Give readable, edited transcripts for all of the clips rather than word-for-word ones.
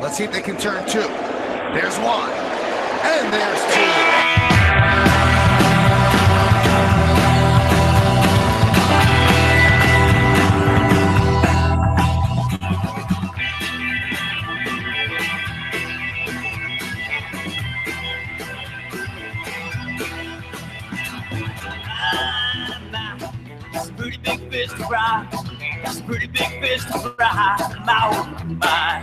Let's see if they can turn two. There's one. And there's two. Pretty big fish to fry. It's a pretty big fish to fry. My.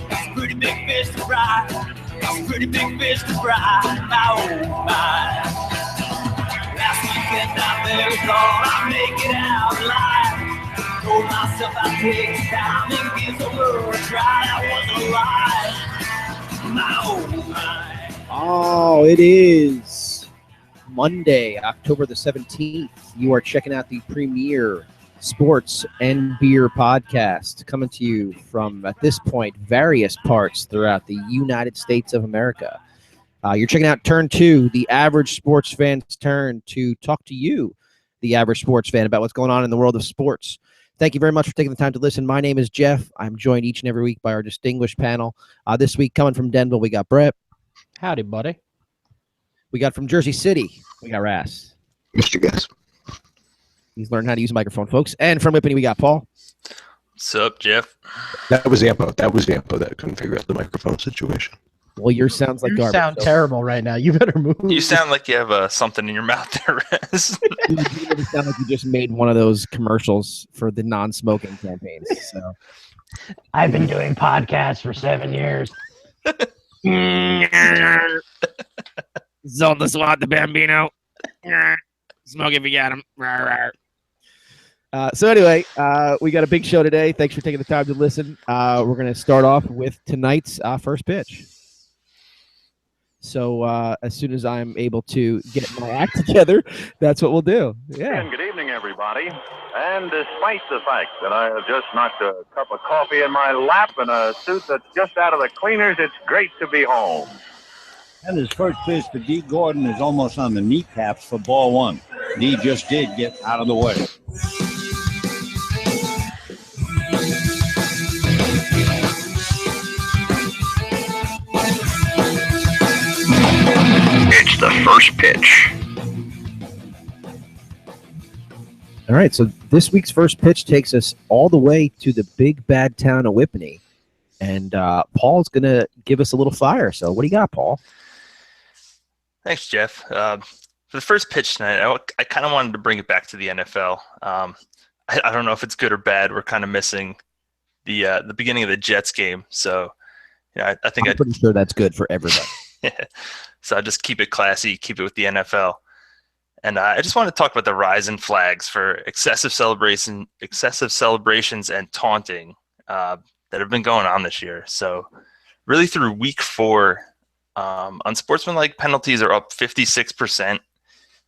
It's a pretty big fish to fry. It's a pretty big fish to fry. My. Last weekend I very thought I'd make it out alive. Told myself I'd take time and give the world a try. I wasn't alive. My. Oh, it is Monday, October the 17th. You are checking out the premier sports and beer podcast coming to you from, at this point, various parts throughout the United States of America. You're checking out Turn 2, the average sports fan's turn to talk to you, the average sports fan, about what's going on in the world of sports. Thank you very much for taking the time to listen. My name is Jeff. I'm joined each and every week by our distinguished panel. This week, coming from Denver, we got Brett. Howdy, buddy. We got from Jersey City, we got Ras. Mr. Guess. He's learned how to use a microphone, folks. And from Whippany, we got Paul. What's up, Jeff? That was Ampo. That couldn't figure out the microphone situation. Well, yours sounds like You garbage. sound terrible right now. You better move. You sound like you have something in your mouth there, Rez. You really sound like you just made one of those commercials for the non-smoking campaigns. So I've been doing podcasts for 7 years. Zone the SWAT, the Bambino. Smoke if you got him. So anyway, we got a big show today. Thanks for taking the time to listen. We're going to start off with tonight's first pitch. So as soon as I'm able to get my act together, that's what we'll do. Yeah. And good evening, everybody. And despite the fact that I have just knocked a cup of coffee in my lap and a suit that's just out of the cleaners, it's great to be home. And his first pitch to D. Gordon is almost on the kneecaps for ball one. D just did get out of the way. It's the first pitch. All right, so this week's first pitch takes us all the way to the big bad town of Whippany. And Paul's going to give us a little fire. So what do you got, Paul? Thanks, Jeff. For the first pitch tonight, I kind of wanted to bring it back to the NFL. I don't know if it's good or bad. We're kind of missing the beginning of the Jets game. So I think I'm pretty sure that's good for everybody. So I just keep it classy, keep it with the NFL. And I just want to talk about the rise in flags for excessive celebrations and taunting that have been going on this year. So really through week 4, unsportsmanlike penalties are up 56%,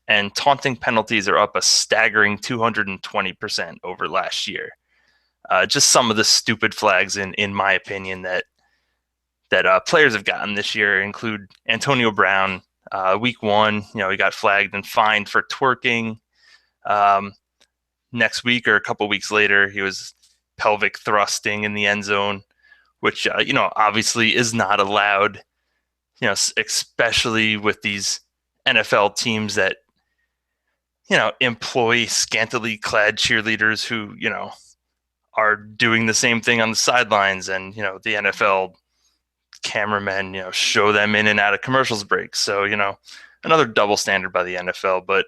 and taunting penalties are up a staggering 220% over last year. Just some of the stupid flags, in my opinion, that players have gotten this year include Antonio Brown. Week 1, he got flagged and fined for twerking. Next week or a couple weeks later, he was pelvic thrusting in the end zone, which, obviously is not allowed, especially with these NFL teams that, employ scantily clad cheerleaders who, are doing the same thing on the sidelines. And, the NFL cameramen, show them in and out of commercials breaks. So, another double standard by the NFL. But,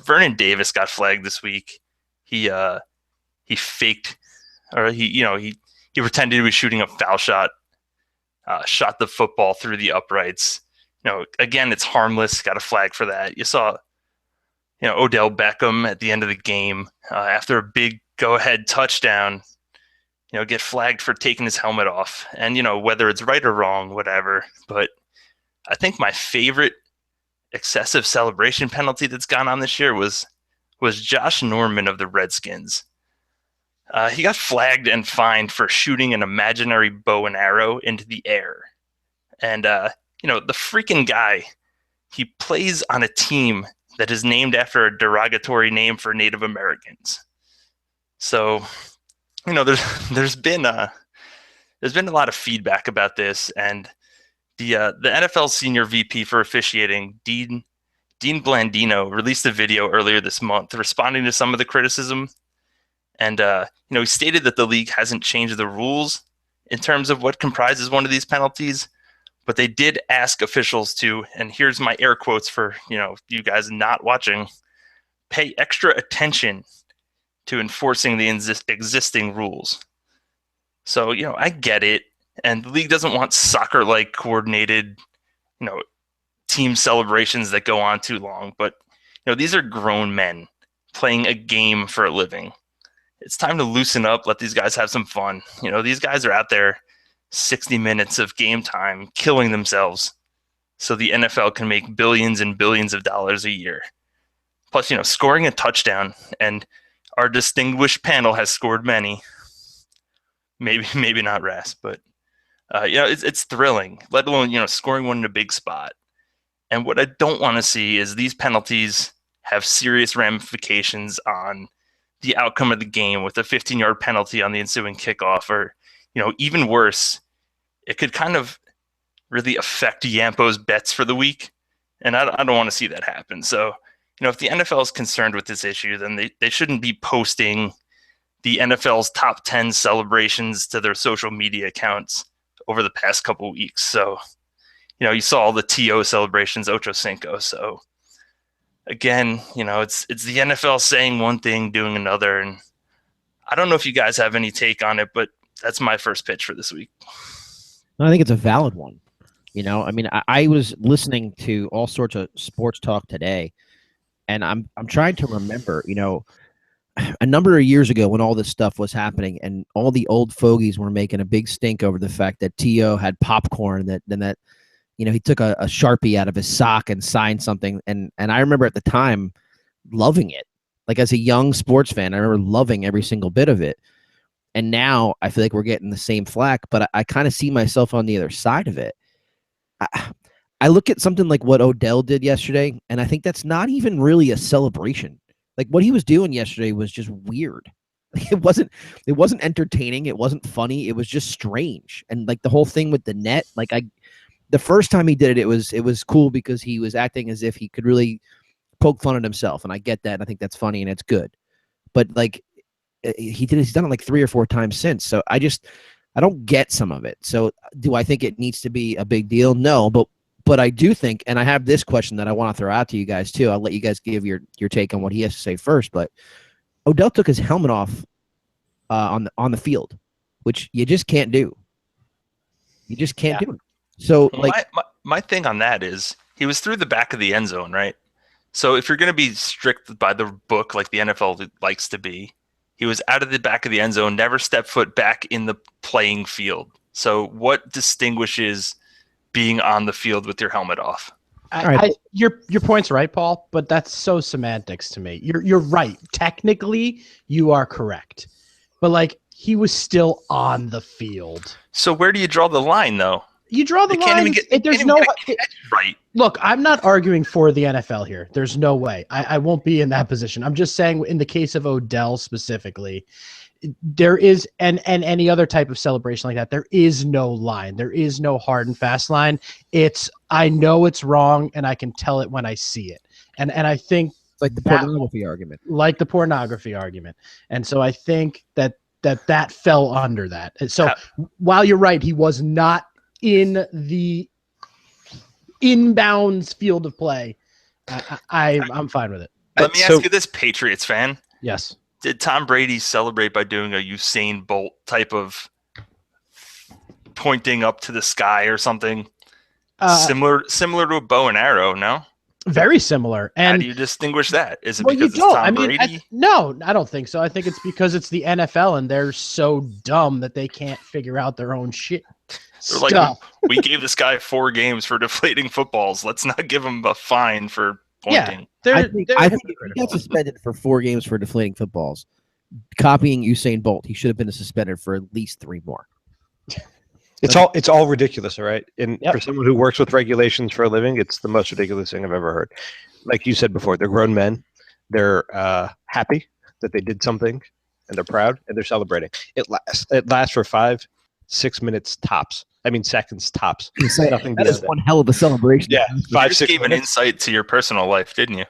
Vernon Davis got flagged this week. He faked, or he pretended he was shooting a foul shot, shot the football through the uprights. Again, it's harmless. Got a flag for that. You saw, Odell Beckham at the end of the game after a big go-ahead touchdown, get flagged for taking his helmet off. And, whether it's right or wrong, whatever. But I think my favorite excessive celebration penalty that's gone on this year was Josh Norman of the Redskins. He got flagged and fined for shooting an imaginary bow and arrow into the air. And, the freaking guy, he plays on a team that is named after a derogatory name for Native Americans. So there's been a lot of feedback about this, and the NFL senior VP for officiating, Dean Blandino, released a video earlier this month responding to some of the criticism, and he stated that the league hasn't changed the rules in terms of what comprises one of these penalties, but they did ask officials to, and here's my air quotes for you guys not watching, pay extra attention to enforcing the existing rules. So, I get it. And the league doesn't want soccer-like coordinated, team celebrations that go on too long. But, these are grown men playing a game for a living. It's time to loosen up, let these guys have some fun. These guys are out there 60 minutes of game time killing themselves so the NFL can make billions and billions of dollars a year. Plus, scoring a touchdown, and our distinguished panel has scored many. Maybe not Ras, but it's thrilling, let alone scoring one in a big spot. And what I don't want to see is these penalties have serious ramifications on the outcome of the game with a 15-yard penalty on the ensuing kickoff, or even worse, it could kind of really affect Yampo's bets for the week, and I don't want to see that happen. So if the NFL is concerned with this issue, then they shouldn't be posting the NFL's top 10 celebrations to their social media accounts over the past couple weeks. So, you saw all the TO celebrations, Ocho Cinco. So, again, it's the NFL saying one thing, doing another. And I don't know if you guys have any take on it, but that's my first pitch for this week. I think it's a valid one. I was listening to all sorts of sports talk today, and I'm trying to remember, a number of years ago when all this stuff was happening and all the old fogies were making a big stink over the fact that T.O. had popcorn, that he took a Sharpie out of his sock and signed something. And I remember at the time loving it. Like, as a young sports fan, I remember loving every single bit of it. And now I feel like we're getting the same flack, but I kind of see myself on the other side of it. I look at something like what Odell did yesterday, and I think that's not even really a celebration. Like, what he was doing yesterday was just weird. It wasn't entertaining. It wasn't funny. It was just strange. And like the whole thing with the net, the first time he did it, it was cool because he was acting as if he could really poke fun at himself. And I get that. And I think that's funny and it's good. But he's done it like 3 or 4 times since. So I don't get some of it. So do I think it needs to be a big deal? No, but I do think, and I have this question that I want to throw out to you guys too. I'll let you guys give your take on what he has to say first. But Odell took his helmet off on the field, which you just can't do. You just can't do it. So my thing on that is he was through the back of the end zone, right? So if you're going to be strict by the book like the NFL likes to be, he was out of the back of the end zone, never stepped foot back in the playing field. So what distinguishes being on the field with your helmet off? Your point's right, Paul, but that's so semantics to me. You're right. Technically, you are correct. But he was still on the field. So where do you draw the line, though? You draw the line. There's no right. Look, I'm not arguing for the NFL here. There's no way. I won't be in that position. I'm just saying, in the case of Odell specifically, there is, and any other type of celebration like that, there is no line. There is no hard and fast line. I know it's wrong, and I can tell it when I see it. And I think it's like the pornography argument. Like the pornography argument. And so I think that fell under that. And so while you're right, he was not in the inbounds field of play. I'm fine with it. Let me ask you this, Patriots fan. Yes. Did Tom Brady celebrate by doing a Usain Bolt type of pointing up to the sky or something? Similar to a bow and arrow, no? Very similar. And how do you distinguish that? Is it because it's Tom Brady? No, I don't think so. I think it's because it's the NFL and they're so dumb that they can't figure out their own shit. They're like, we gave this guy 4 games for deflating footballs. Let's not give him a fine for pointing. I think if he got suspended for 4 games for deflating footballs, copying Usain Bolt, he should have been suspended for at least 3 more. It's all ridiculous, all right? And for someone who works with regulations for a living, it's the most ridiculous thing I've ever heard. Like you said before, they're grown men. They're happy that they did something. and they're proud and they're celebrating. It lasts for 5-6 minutes tops. I mean seconds tops. Nothing That is one hell of a celebration. Yeah, You 5-6 just gave an minutes. insight to your personal life, didn't you?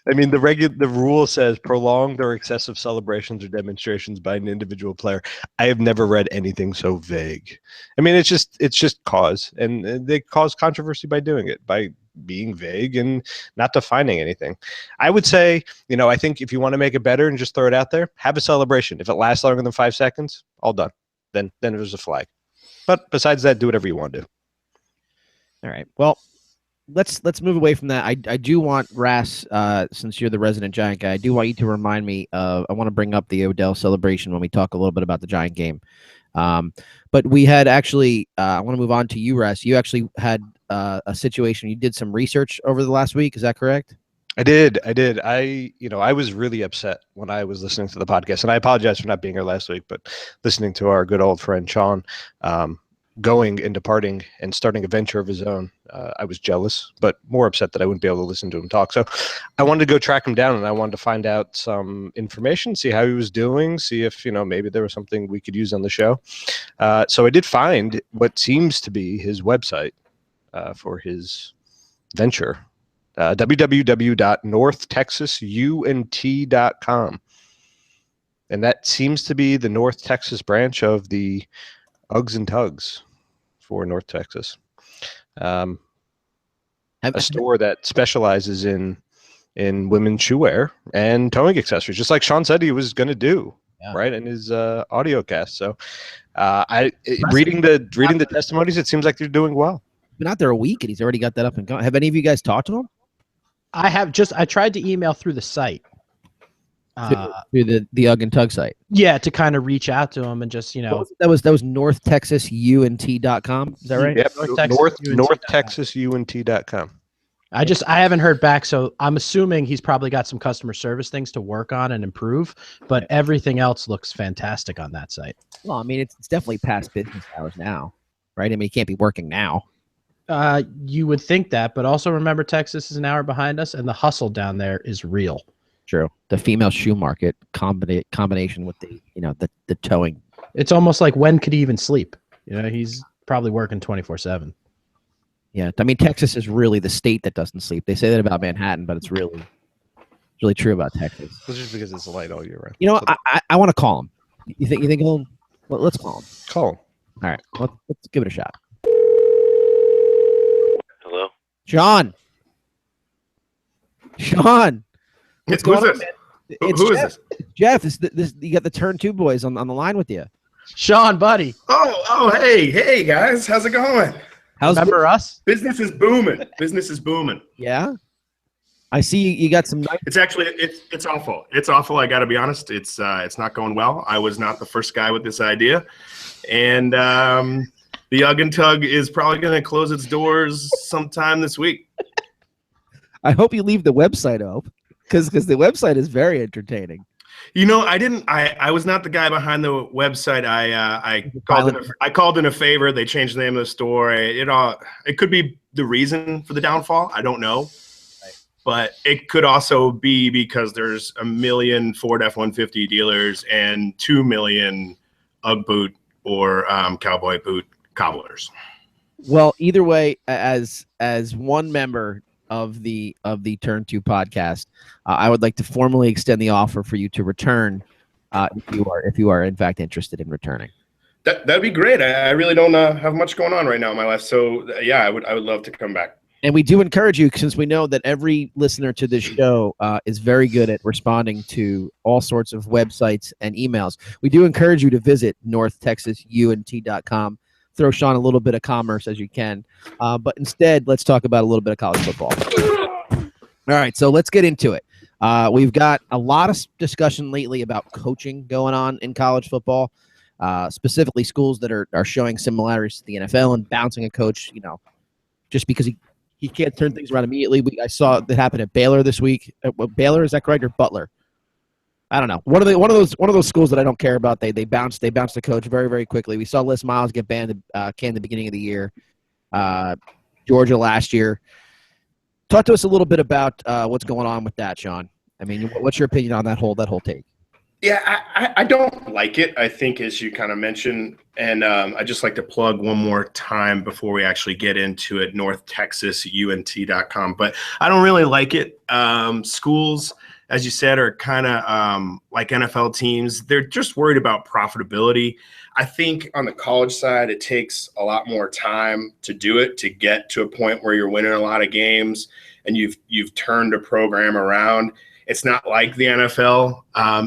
I mean, the rule says prolonged or excessive celebrations or demonstrations by an individual player. I have never read anything so vague. I mean, it's just cause, and they cause controversy by doing it, by being vague and not defining anything. I would say, I think if you want to make it better and just throw it out there, have a celebration. If it lasts longer than 5 seconds, all done. Then there's a flag. But besides that, do whatever you want to do. All right. Well, let's move away from that. I do want Ras, since you're the resident Giant guy, I do want you to remind me of. I want to bring up the Odell celebration when we talk a little bit about the Giant game. But we had actually. I want to move on to you, Ras. You actually had a situation. You did some research over the last week. Is that correct? I did. I was really upset when I was listening to the podcast, and I apologize for not being here last week. But listening to our good old friend Sean, going and departing and starting a venture of his own, I was jealous, but more upset that I wouldn't be able to listen to him talk. So I wanted to go track him down, and I wanted to find out some information, see how he was doing, see if, maybe there was something we could use on the show. So I did find what seems to be his website for his venture, www.northtexasunt.com. And that seems to be the North Texas branch of the Uggs and Tugs for North Texas. A store that specializes in women's shoe wear and towing accessories, just like Sean said he was going to do, right, in his audio cast. So reading the testimonies, it seems like they're doing well. Been out there a week and he's already got that up and going. Have any of you guys talked to him? I tried to email through the site. Through the Ugg and Tug site. Yeah, to kind of reach out to him and just, that was NorthTexasUNT.com. Is that right? Yep. NorthTexasUNT.com. I haven't heard back, so I'm assuming he's probably got some customer service things to work on and improve, but everything else looks fantastic on that site. Well, I mean, it's definitely past business hours now, right? I mean, he can't be working now. You would think that, but also remember Texas is an hour behind us, and the hustle down there is real. True. The female shoe market combination with the towing. It's almost like when could he even sleep? He's probably working 24/7. Yeah, I mean Texas is really the state that doesn't sleep. They say that about Manhattan, but it's really true about Texas. It's just because it's light all year round. I want to call him. You think he'll? Well, let's call him. Call him. All right, let's give it a shot. Hello, Sean. What's going on, man? Who is this? Jeff. This you got the Turn 2 boys on the line with you. Sean, buddy. Oh, hey guys, how's it going? Remember us? Business is booming. Yeah. I see you got some. It's actually it's awful. It's awful. I got to be honest. It's not going well. I was not the first guy with this idea, and the Ugg and Tug is probably going to close its doors sometime this week. I hope you leave the website up, because the website is very entertaining. I was not the guy behind the website. I called in a favor. They changed the name of the store. It could be the reason for the downfall. I don't know. But it could also be because there's 1 million Ford F-150 dealers and 2 million Ugg boot or cowboy boot cobblers. Well, either way, as one member of the Turn 2 podcast, I would like to formally extend the offer for you to return if you are in fact interested in returning. That'd be great. I really don't have much going on right now in my life, so yeah, I would love to come back. And we do encourage you, since we know that every listener to this show is very good at responding to all sorts of websites and emails. We do encourage you to visit NorthTexasUNT.com. Throw Sean a little bit of commerce as you can. But instead, let's talk about a little bit of college football. All right, so let's get into it. We've got a lot of discussion lately about coaching going on in college football, specifically schools that are showing similarities to the NFL and bouncing a coach, just because he can't turn things around immediately. I saw that happen at Baylor this week. Baylor, is that correct, or Butler? I don't know. One of those schools that I don't care about. They bounced the coach very, very quickly. We saw Les Miles get canned at the beginning of the year. Georgia last year. Talk to us a little bit about what's going on with that, Sean, I mean, what's your opinion on that whole take? Yeah, I don't like it. I think, as you kind of mentioned, and I just like to plug one more time before we actually get into it, NorthTexasUNT.com. But I don't really like it. Schools, as you said, are kind of like NFL teams. They're just worried about profitability. I think on the college side, it takes a lot more time to do it, to get to a point where you're winning a lot of games and you've turned a program around. It's not like the NFL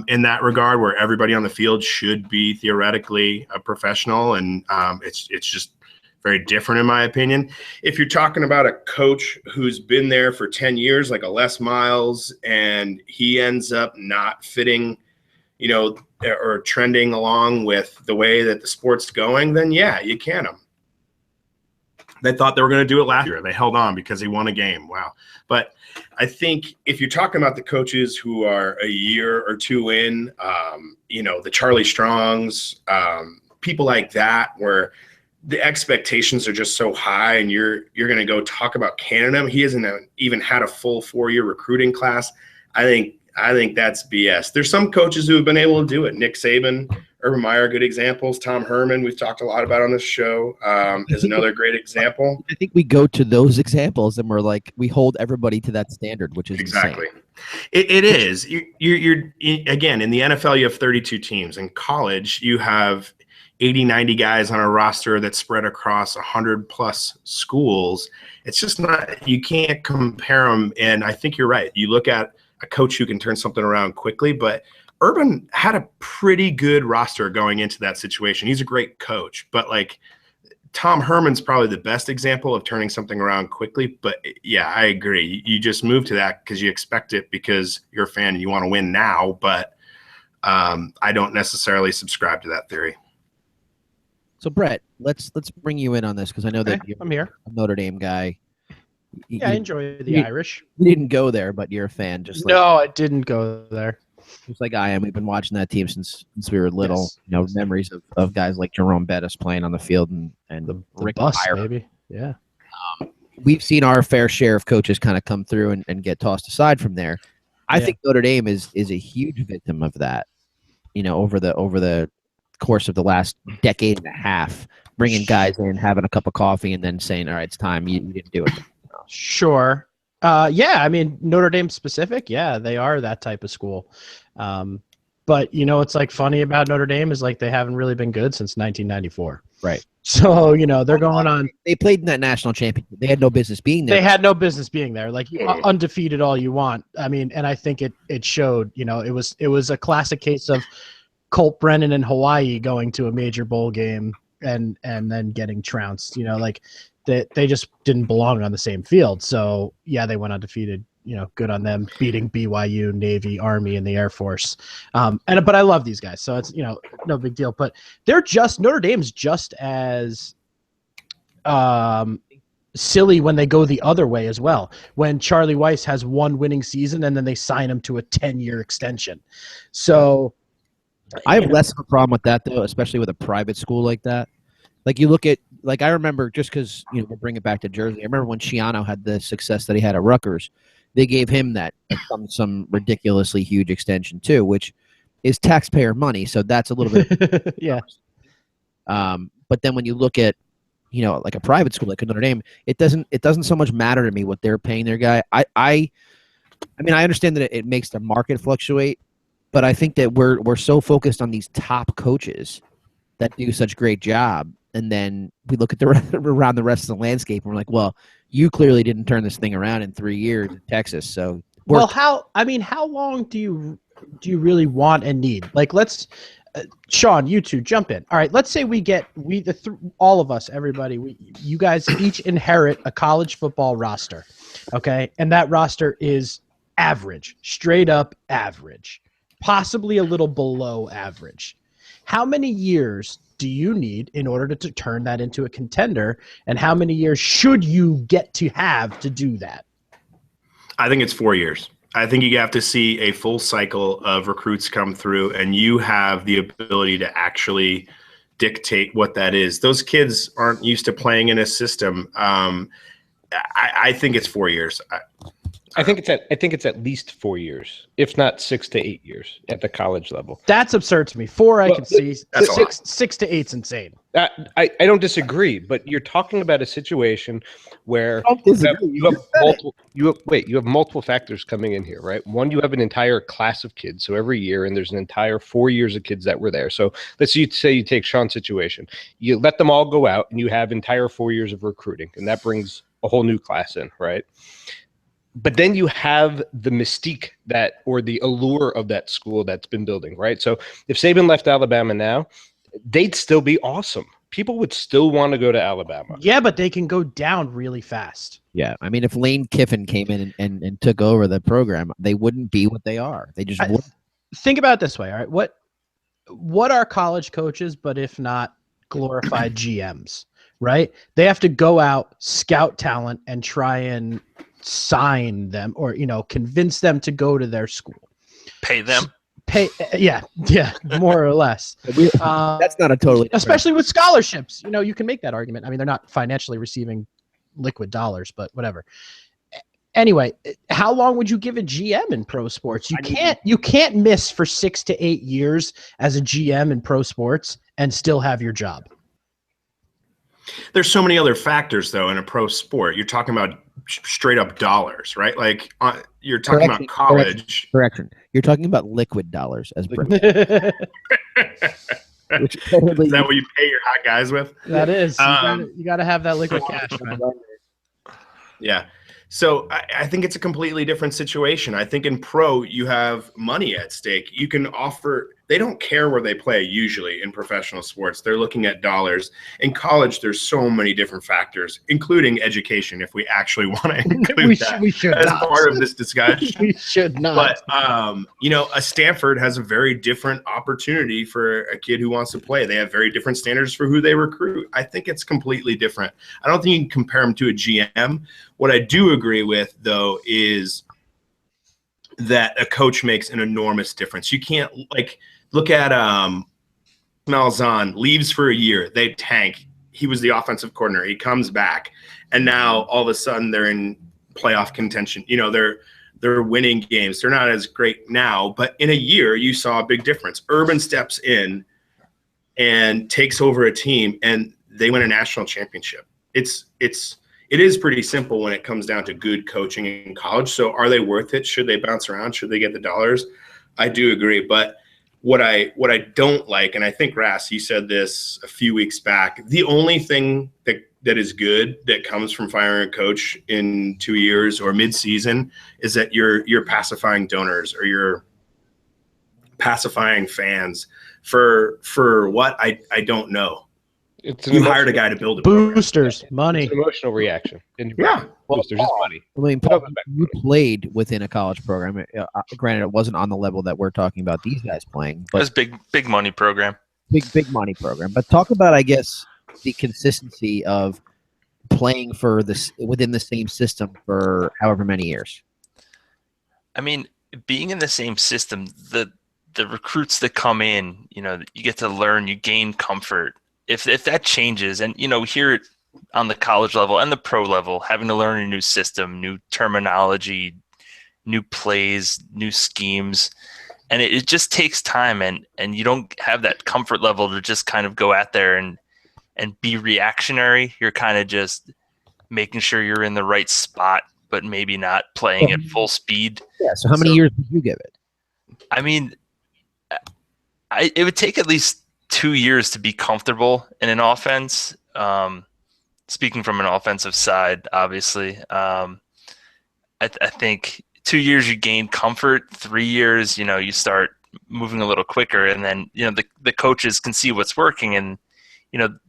in that regard, where everybody on the field should be theoretically a professional, and it's just very different in my opinion. If you're talking about a coach who's been there for 10 years, like a Les Miles, and he ends up not fitting, or trending along with the way that the sport's going, then yeah, you can him. They thought they were going to do it last year. They held on because he won a game. Wow. But I think if you're talking about the coaches who are a year or two in, the Charlie Strongs, people like that, where the expectations are just so high, and you're going to go talk about Canada. He hasn't even had a full 4-year recruiting class. I think that's BS. There's some coaches who have been able to do it. Nick Saban, Urban Meyer, good examples. Tom Herman, we've talked a lot about on this show, is another great example. I think we go to those examples and we're like, we hold everybody to that standard, which is exactly. Insane. It is. You're again, in the NFL, you have 32 teams. In college, you have 80, 90 guys on a roster that's spread across 100 plus schools. It's just not, you can't compare them. And I think you're right. You look at a coach who can turn something around quickly, but Urban had a pretty good roster going into that situation. He's a great coach, but like Tom Herman's probably the best example of turning something around quickly. But yeah, I agree. You just move to that because you expect it because you're a fan and you want to win now. But I don't necessarily subscribe to that theory. So Brett, let's bring you in on this because I know that I'm here. A Notre Dame guy. I enjoy the Irish. You didn't go there, but you're a fan. No, I didn't go there. Just like I am. We've been watching that team since we were little. Yes. Memories of guys like Jerome Bettis playing on the field and the Rick bus, Meyer. Maybe. Yeah. We've seen our fair share of coaches kind of come through and get tossed aside from there. I think Notre Dame is a huge victim of that. Over the course of the last decade and a half, bringing guys in, having a cup of coffee, and then saying, "All right, it's time." You didn't do it. Sure. I mean, Notre Dame specific, they are that type of school. But it's like funny about Notre Dame is like they haven't really been good since 1994. Right. So, they're going on. They played in that national championship. They had no business being there. They had no business being there. Like undefeated all you want. I mean, and I think it showed, it was a classic case of Colt Brennan in Hawaii going to a major bowl game and then getting trounced, they just didn't belong on the same field. So yeah, they went undefeated, good on them, beating BYU, Navy, Army, and the Air Force. But I love these guys. So it's, no big deal, but Notre Dame's just as silly when they go the other way as well. When Charlie Weiss has one winning season and then they sign him to a 10-year extension. So I have less of a problem with that though, especially with a private school like that. Like you look at, like I remember, just because we'll bring it back to Jersey. I remember when Schiano had the success that he had at Rutgers, they gave him that some ridiculously huge extension too, which is taxpayer money. So that's a little bit, yeah. But then when you look at, like a private school like Notre Dame, it doesn't so much matter to me what they're paying their guy. I mean, I understand that it makes the market fluctuate, but I think that we're so focused on these top coaches that do such great job. And then we look at around the rest of the landscape and we're like, well, you clearly didn't turn this thing around in 3 years in Texas. So, how long do you really want and need? Like, let's, Sean, you two jump in. All right. Let's say all of us, everybody, you guys each inherit a college football roster. Okay. And that roster is average, straight up average, possibly a little below average. How many years do you need in order to turn that into a contender, and how many years should you get to have to do that? I think it's 4 years. I think you have to see a full cycle of recruits come through, and you have the ability to actually dictate what that is. Those kids aren't used to playing in a system. I think it's 4 years. I think it's at least 4 years, if not 6 to 8 years at the college level. That's absurd to me. 4 I can see. that's Six to 8's insane. I don't disagree, but you're talking about a situation where you have multiple factors coming in here, right? One, you have an entire class of kids, so every year, and there's an entire 4 years of kids that were there. So let's say you take Sean's situation, you let them all go out, and you have entire 4 years of recruiting, and that brings a whole new class in, right? But then you have the mystique or the allure of that school that's been building, right? So if Saban left Alabama now, they'd still be awesome. People would still want to go to Alabama. Yeah, but they can go down really fast. Yeah, I mean, if Lane Kiffin came in and took over the program, they wouldn't be what they are. They just wouldn't. Think about it this way, all right? What are college coaches, but if not glorified GMs, right? They have to go out, scout talent, and try and sign them or, convince them to go to their school. Pay them. Yeah, more or less. That's not a totally especially with scholarships. You can make that argument. I mean, they're not financially receiving liquid dollars, but whatever. Anyway, how long would you give a GM in pro sports? You can't miss for 6 to 8 years as a GM in pro sports and still have your job. There's so many other factors, though, in a pro sport. You're talking about straight up dollars, right? Like you're talking about college. Correction. You're talking about liquid dollars as Is that what you pay your hot guys with? That is. You got to have that liquid cash, man. Yeah. So I think it's a completely different situation. I think in pro, you have money at stake. You can offer – they don't care where they play usually in professional sports. They're looking at dollars. In college, there's so many different factors, including education, if we actually want to include we should as not. part of this discussion. We should not. But, a Stanford has a very different opportunity for a kid who wants to play. They have very different standards for who they recruit. I think it's completely different. I don't think you can compare them to a GM. What I do agree with, though, is that a coach makes an enormous difference. You can't, look at Malzahn, leaves for a year. They tank. He was the offensive coordinator. He comes back, and now all of a sudden they're in playoff contention. They're winning games. They're not as great now, but in a year you saw a big difference. Urban steps in and takes over a team, and they win a national championship. It is pretty simple when it comes down to good coaching in college. So are they worth it? Should they bounce around? Should they get the dollars? I do agree. But what I don't like, and I think, Ras, you said this a few weeks back, the only thing that is good that comes from firing a coach in 2 years or mid-season is that you're pacifying donors or you're pacifying fans for what I don't know. You hired a guy to build a boosters, money, it's an emotional reaction. Yeah, boosters is money. I mean, you played within a college program. Granted, it wasn't on the level that we're talking about these guys playing, but It was big money program. Big money program. But talk about, I guess, the consistency of playing for this within the same system for however many years. I mean, being in the same system, the recruits that come in, you get to learn, you gain comfort. If that changes, and here on the college level and the pro level, having to learn a new system, new terminology, new plays, new schemes, and it just takes time, and you don't have that comfort level to just kind of go out there and be reactionary. You're kind of just making sure you're in the right spot, but maybe not playing at full speed. Yeah. So how many years did you give it? I mean, it would take at least 2 years to be comfortable in an offense. Speaking from an offensive side, obviously, I think 2 years you gain comfort. 3 years, you start moving a little quicker, and then the coaches can see what's working, and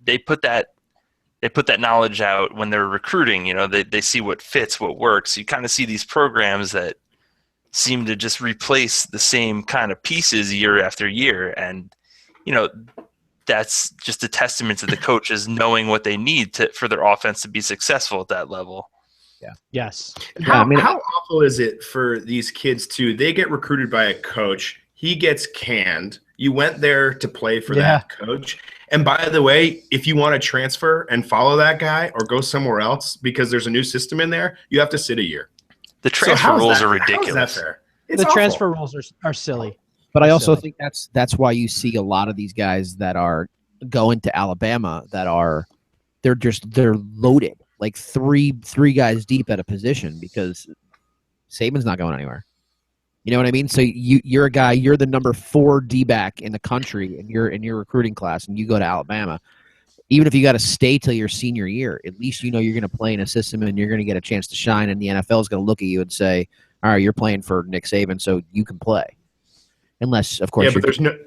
they put that knowledge out when they're recruiting. They see what fits, what works. You kind of see these programs that seem to just replace the same kind of pieces year after year, and that's just a testament to the coaches knowing what they need for their offense to be successful at that level. Yeah. Yes. How awful is it for these kids too? They get recruited by a coach. He gets canned. You went there to play for that coach. And by the way, if you want to transfer and follow that guy or go somewhere else because there's a new system in there, you have to sit a year. The transfer rules are ridiculous. How is that fair? It's The awful. transfer rules are silly. But I also silly. think that's why you see a lot of these guys that are going to Alabama they're loaded, like three guys deep at a position because Saban's not going anywhere. You know what I mean? So you're a guy, you're the number 4 D-back in the country, and you're in your recruiting class, and you go to Alabama. Even if you got to stay till your senior year, at least you know you're going to play in a system and you're going to get a chance to shine, and the NFL is going to look at you and say, all right, you're playing for Nick Saban, so you can play. Unless, of course, Yeah, but there's no.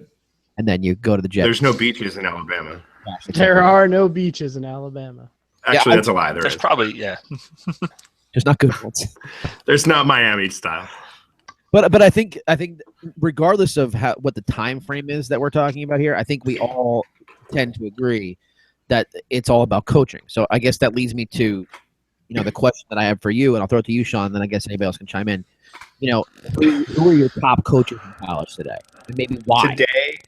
and then you go to the Jets. There's no beaches in Alabama. There are no beaches in Alabama. Actually, that's a lie. There's probably There's not good ones. There's not Miami style. But I think regardless of what the time frame is that we're talking about here, I think we all tend to agree that it's all about coaching. So I guess that leads me to, the question that I have for you, and I'll throw it to you, Sean, and then I guess anybody else can chime in. Who are your top coaches in college today, and maybe why? Today,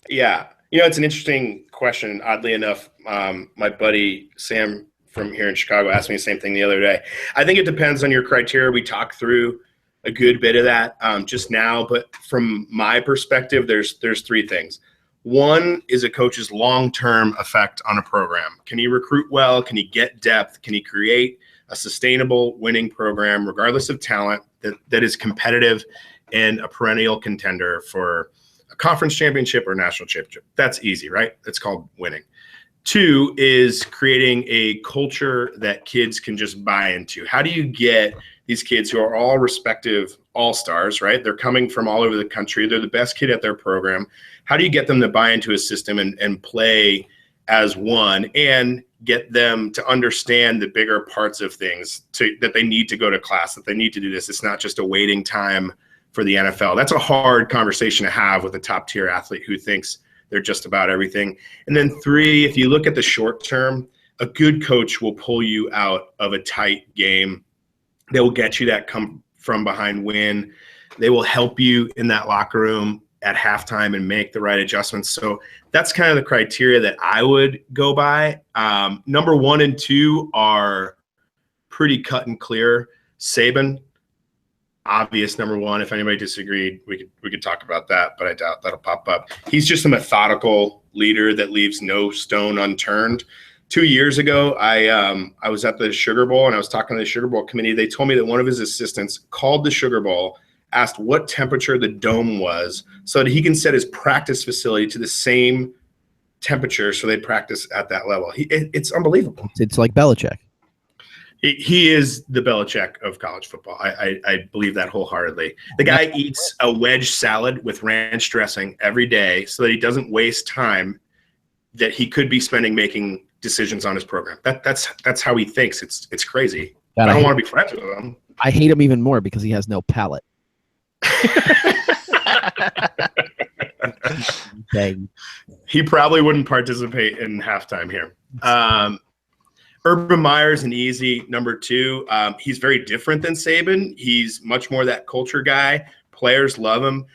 yeah. It's an interesting question. Oddly enough, my buddy Sam from here in Chicago asked me the same thing the other day. I think it depends on your criteria. We talked through a good bit of that just now, but from my perspective, there's 3 things. One is a coach's long-term effect on a program. Can he recruit well? Can he get depth? Can he create a sustainable winning program, regardless of talent, that is competitive and a perennial contender for a conference championship or national championship? That's easy, right? That's called winning. 2 is creating a culture that kids can just buy into. How do you get these kids who are all respective all-stars, right? They're coming from all over the country. They're the best kid at their program. How do you get them to buy into a system and play as one and get them to understand the bigger parts of things, that they need to go to class, that they need to do this? It's not just a waiting time for the NFL. That's a hard conversation to have with a top-tier athlete who thinks they're just about everything. And then 3, if you look at the short term, a good coach will pull you out of a tight game. They will get you that come from behind win. They will help you in that locker room at halftime and make the right adjustments. So that's kind of the criteria that I would go by. Number 1 and 2 are pretty cut and clear. Saban, obvious number 1. If anybody disagreed, we could talk about that, but I doubt that'll pop up. He's just a methodical leader that leaves no stone unturned. 2 years ago, I was at the Sugar Bowl, and I was talking to the Sugar Bowl committee. They told me that one of his assistants called the Sugar Bowl, asked what temperature the dome was so that he can set his practice facility to the same temperature so they practice at that level. It's unbelievable. It's like Belichick. He is the Belichick of college football. I believe that wholeheartedly. The guy eats a wedge salad with ranch dressing every day so that he doesn't waste time that he could be spending making decisions on his program. That's how he thinks. It's crazy. God, I don't want to be friends with him. I hate him even more because he has no palate. Dang. He probably wouldn't participate in halftime here. Urban Meyer's an easy number 2. He's very different than Saban. He's much more that culture guy. Players love him.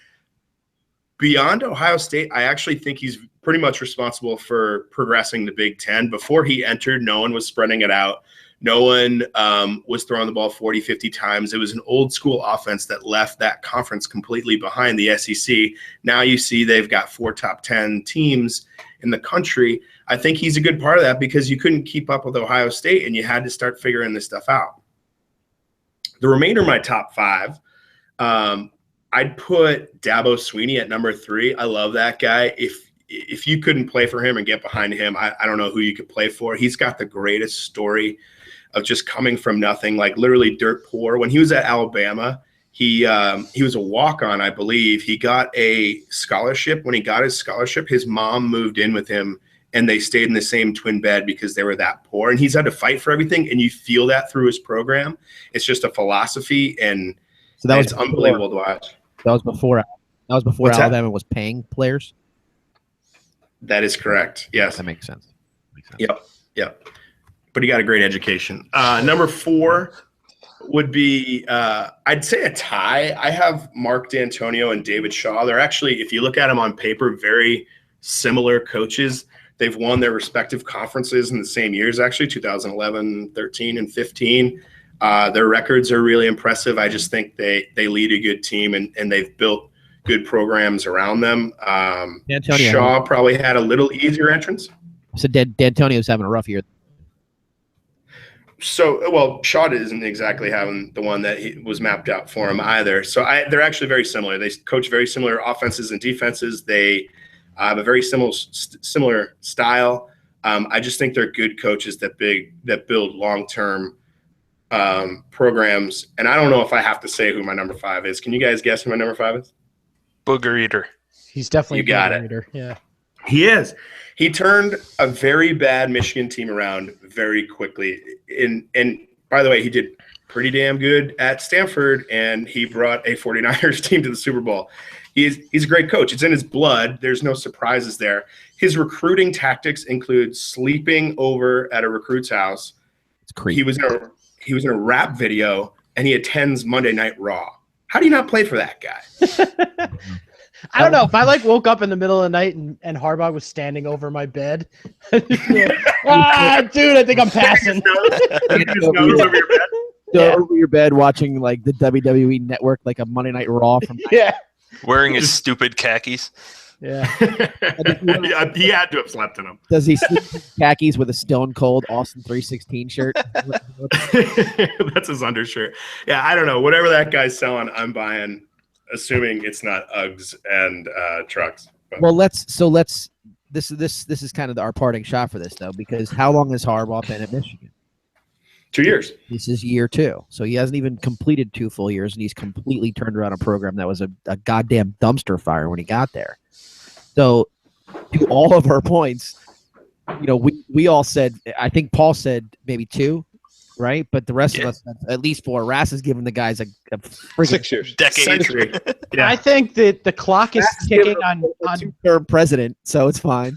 Beyond Ohio State, I actually think he's pretty much responsible for progressing the Big Ten. Before he entered, no one was spreading it out. No one was throwing the ball 40, 50 times. It was an old school offense that left that conference completely behind the SEC. Now you see they've got 4 top 10 teams in the country. I think he's a good part of that because you couldn't keep up with Ohio State and you had to start figuring this stuff out. The remainder of my top 5, I'd put Dabo Swinney at number 3. I love that guy. If you couldn't play for him and get behind him, I don't know who you could play for. He's got the greatest story of just coming from nothing, like literally dirt poor. When he was at Alabama, he was a walk-on, I believe. He got a scholarship. When he got his scholarship, his mom moved in with him, and they stayed in the same twin bed because they were that poor. And he's had to fight for everything, and you feel that through his program. It's just a philosophy, and so that was unbelievable to watch. That was before Alabama was paying players? That is correct. Yes. That makes sense. Yep. But he got a great education. Number 4 would be, I'd say a tie. I have Mark D'Antonio and David Shaw. They're actually, if you look at them on paper, very similar coaches. They've won their respective conferences in the same years, actually, 2011, 13, and 15. Their records are really impressive. I just think they lead a good team, and they've built good programs around them. D'Antonio. Shaw probably had a little easier entrance. So D'Antonio's having a rough year. So, well, Shaw isn't exactly having the one that was mapped out for him either. So they're actually very similar. They coach very similar offenses and defenses. They have a very similar style. I just think they're good coaches that build long-term programs. And I don't know if I have to say who my number 5 is. Can you guys guess who my number 5 is? Booger Eater. He's definitely You got a it. Eater. Yeah. He is. He turned a very bad Michigan team around very quickly. And by the way, he did pretty damn good at Stanford, and he brought a 49ers team to the Super Bowl. He's a great coach. It's in his blood. There's no surprises there. His recruiting tactics include sleeping over at a recruit's house. It's creepy. He was in a rap video, and he attends Monday Night Raw. How do you not play for that guy? I don't know. If I woke up in the middle of the night and Harbaugh was standing over my bed, dude, I think I'm passing. Over your bed watching like the WWE Network, like a Monday Night Raw from Wearing his stupid khakis. Yeah. He had to have slept in them. Does he sleep in khakis with a Stone Cold Austin 316 shirt? That's his undershirt. Yeah, I don't know. Whatever that guy's selling, I'm buying, assuming it's not Uggs and trucks. But. Well, this is kind of our parting shot for this though, because how long has Harbaugh been at Michigan? 2 years. This is year 2. So he hasn't even completed 2 full years, and he's completely turned around a program that was a goddamn dumpster fire when he got there. So to all of our points, we all said, I think Paul said maybe 2, right? But the rest of us, at least 4. Rass has given the guys a freaking 6 years. Decade. Yeah. I think that the clock is ticking on 2-term president, so it's fine.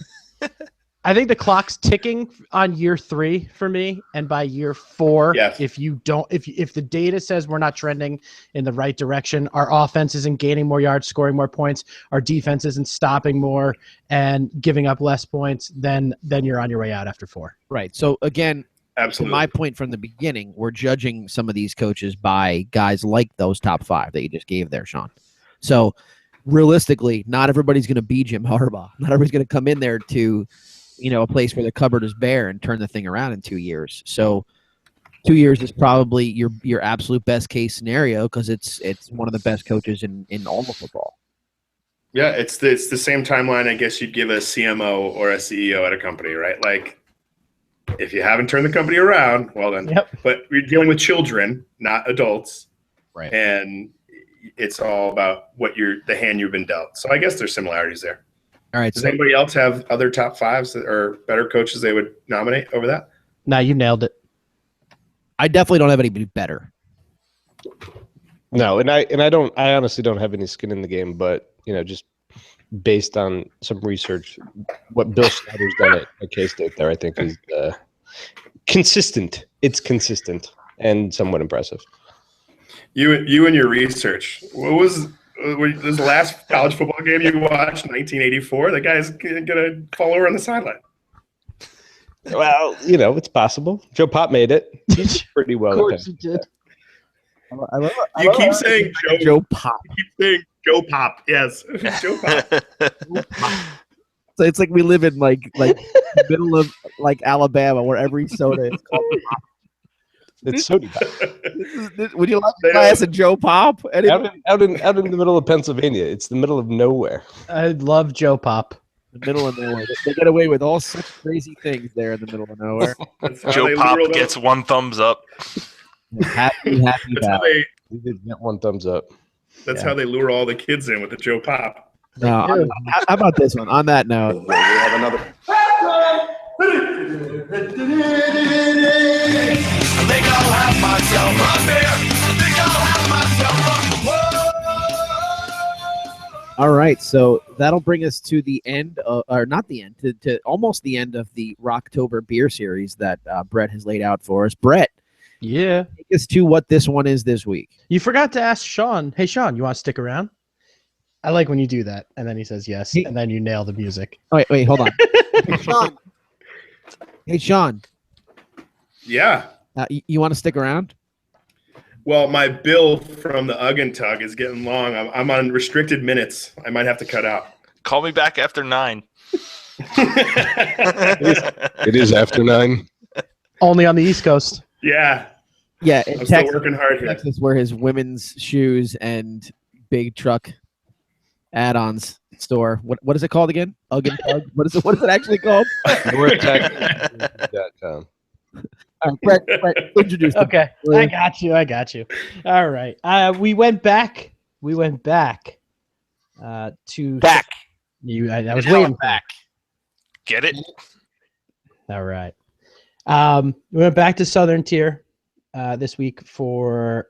I think the clock's ticking on year 3 for me, and by year 4, Yes. if the data says we're not trending in the right direction, our offense isn't gaining more yards, scoring more points, our defense isn't stopping more and giving up less points, then you're on your way out after 4. Right. So again, Absolutely. to my point from the beginning, we're judging some of these coaches by guys like those top 5 that you just gave there, Sean. So realistically, not everybody's going to be Jim Harbaugh. Not everybody's going to come in there to a place where the cupboard is bare and turn the thing around in 2 years. So 2 years is probably your absolute best case scenario, because it's one of the best coaches in all of football. Yeah, it's the same timeline I guess you'd give a CMO or a CEO at a company, right? Like, if you haven't turned the company around, well then. Yep. But we're dealing with children, not adults. Right. And it's all about the hand you've been dealt. So I guess there's similarities there. All right. Does So anybody else have other top 5s that are better coaches they would nominate over that? Now you nailed it. I definitely don't have anybody better. No, and I honestly don't have any skin in the game, but just based on some research, what Bill Snyder's done at K-State there, I think is consistent. It's consistent and somewhat impressive. You and your research. What was the last college football game you watched? 1984. The guy's gonna fall over on the sideline. Well, it's possible. Joe Pop made it. He's pretty well. Of course he did. You keep saying Joe Pop. You keep saying Joe Pop. Yes, Joe Pop. So it's like we live in like the middle of like Alabama, where every soda is called Pop. It's so deep. Would you like to class a Joe Pop? Out in the middle of Pennsylvania. It's the middle of nowhere. I love Joe Pop. The middle of nowhere. They get away with all such crazy things there in the middle of nowhere. Joe Pop gets 1 thumbs up. Happy That's how about. they. We did get 1 thumbs up. That's how they lure all the kids in with the Joe Pop. No, how about this one? On that note, We have another. Think I'll have myself a beer. Think I'll have myself a all right. So that'll bring us to the end, or not the end, to almost the end of the Rocktober beer series that Brett has laid out for us. Brett, Yeah. take us to what this one is this week. You forgot to ask Sean. Hey, Sean, you want to stick around? I like when you do that, and then he says yes, and then you nail the music. Oh, wait, hold on. Hey, Sean. Hey, Sean. Yeah. You want to stick around? Well, my bill from the Ugg and Tug is getting long. I'm on restricted minutes. I might have to cut out. Call me back after 9. It is after 9. Only on the East Coast. Yeah. Yeah, in I'm still Texas, working hard here. Texas, where his women's shoes and big truck add-ons store. What is it called again? Ugg and Tug? What is it actually called? NorthTexas.com. All right, Brett, introduce them. Okay, I got you. All right, we went back. To back. I was waiting back. Get it? All right. We went back to Southern Tier this week for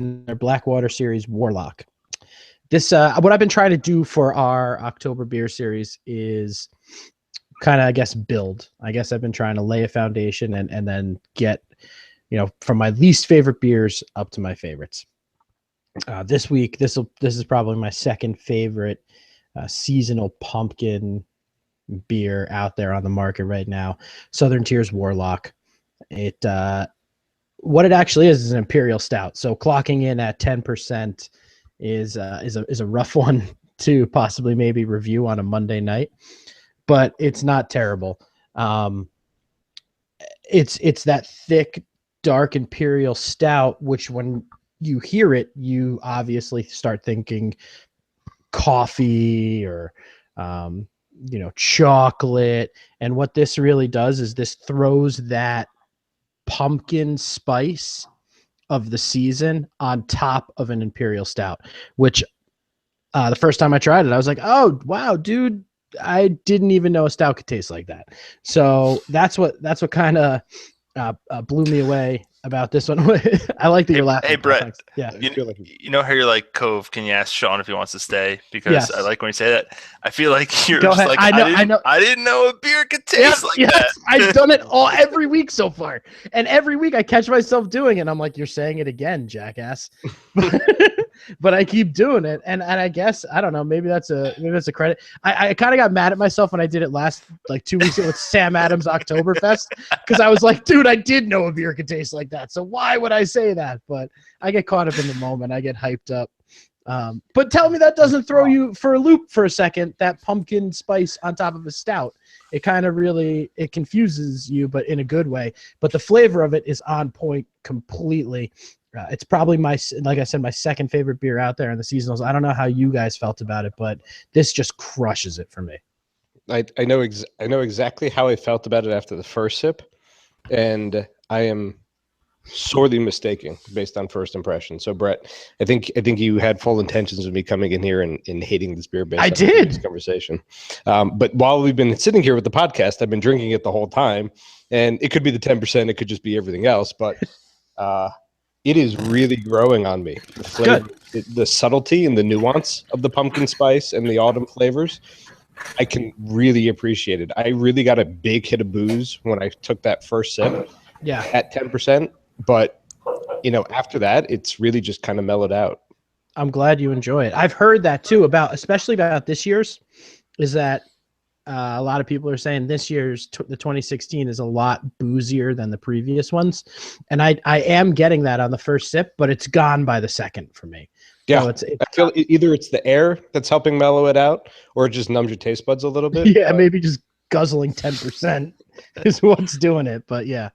their Blackwater Series Warlock. This what I've been trying to do for our October beer series is kind of, I guess, build. I guess I've been trying to lay a foundation and then get, from my least favorite beers up to my favorites. This week, this is probably my second favorite seasonal pumpkin beer out there on the market right now. Southern Tier's Warlock. It what it actually is an imperial stout. So clocking in at 10% is a rough one to possibly maybe review on a Monday night, but it's not terrible. It's that thick, dark imperial stout, which when you hear it, you obviously start thinking coffee or chocolate. And what this really does is this throws that pumpkin spice of the season on top of an imperial stout, which the first time I tried it, I was like, oh wow, dude, I didn't even know a stout could taste like that. So that's what kind of blew me away about this one. I like that you're laughing. Hey, Brett. Thanks. Yeah. You know how you're like, Cove, can you ask Sean if he wants to stay? Because Yes. I like when you say that. I feel like you're Go just ahead. like, I know. I didn't know a beer could taste like that. I've done it every week so far. And every week I catch myself doing it. I'm like, you're saying it again, jackass. But I keep doing it. And I guess, I don't know, maybe that's a credit. I kind of got mad at myself when I did it last 2 weeks ago with Sam Adams Oktoberfest, because I was like, dude, I did know a beer could taste like that. So why would I say that? But I get caught up in the moment. I get hyped up. But tell me that doesn't throw you for a loop for a second, that pumpkin spice on top of a stout. It kind of really, it confuses you, but in a good way. But the flavor of it is on point completely. It's probably like I said, my second favorite beer out there in the seasonals. I don't know how you guys felt about it, but this just crushes it for me. I know exactly how I felt about it after the first sip, and I am sorely mistaken based on first impression. So Brett, I think you had full intentions of me coming in here and hating this beer based on this conversation. But while we've been sitting here with the podcast, I've been drinking it the whole time, and it could be the 10%, it could just be everything else, but it is really growing on me. The flavor, the subtlety and the nuance of the pumpkin spice and the autumn flavors, I can really appreciate it. I really got a big hit of booze when I took that first sip at 10%. But, after that, it's really just kind of mellowed out. I'm glad you enjoy it. I've heard that too, especially about this year's, is that a lot of people are saying this year's the 2016 is a lot boozier than the previous ones. And I am getting that on the first sip, but it's gone by the second for me. Yeah, so I feel either it's the air that's helping mellow it out, or it just numbs your taste buds a little bit. Yeah, maybe just guzzling 10% is what's doing it. But yeah.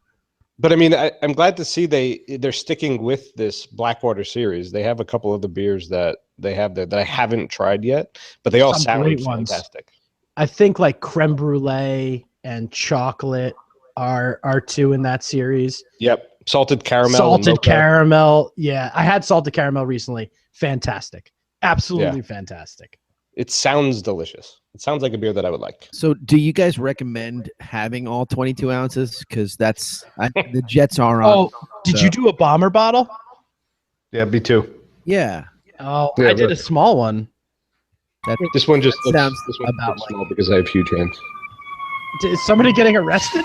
But I mean, I'm glad to see they're sticking with this Blackwater series. They have a couple of the beers that they have there that I haven't tried yet, but they all sound fantastic. I think like creme brulee and chocolate are two in that series. Yep. Salted caramel. Salted caramel. Yeah. I had salted caramel recently. Fantastic. Absolutely fantastic. It sounds delicious. It sounds like a beer that I would like. So do you guys recommend having all 22 ounces? Because the Jets are on. Oh, did you do a bomber bottle? Yeah, B2. Yeah. Oh, yeah, I did a small one. This one just sounds about small because I have huge hands. Is somebody getting arrested?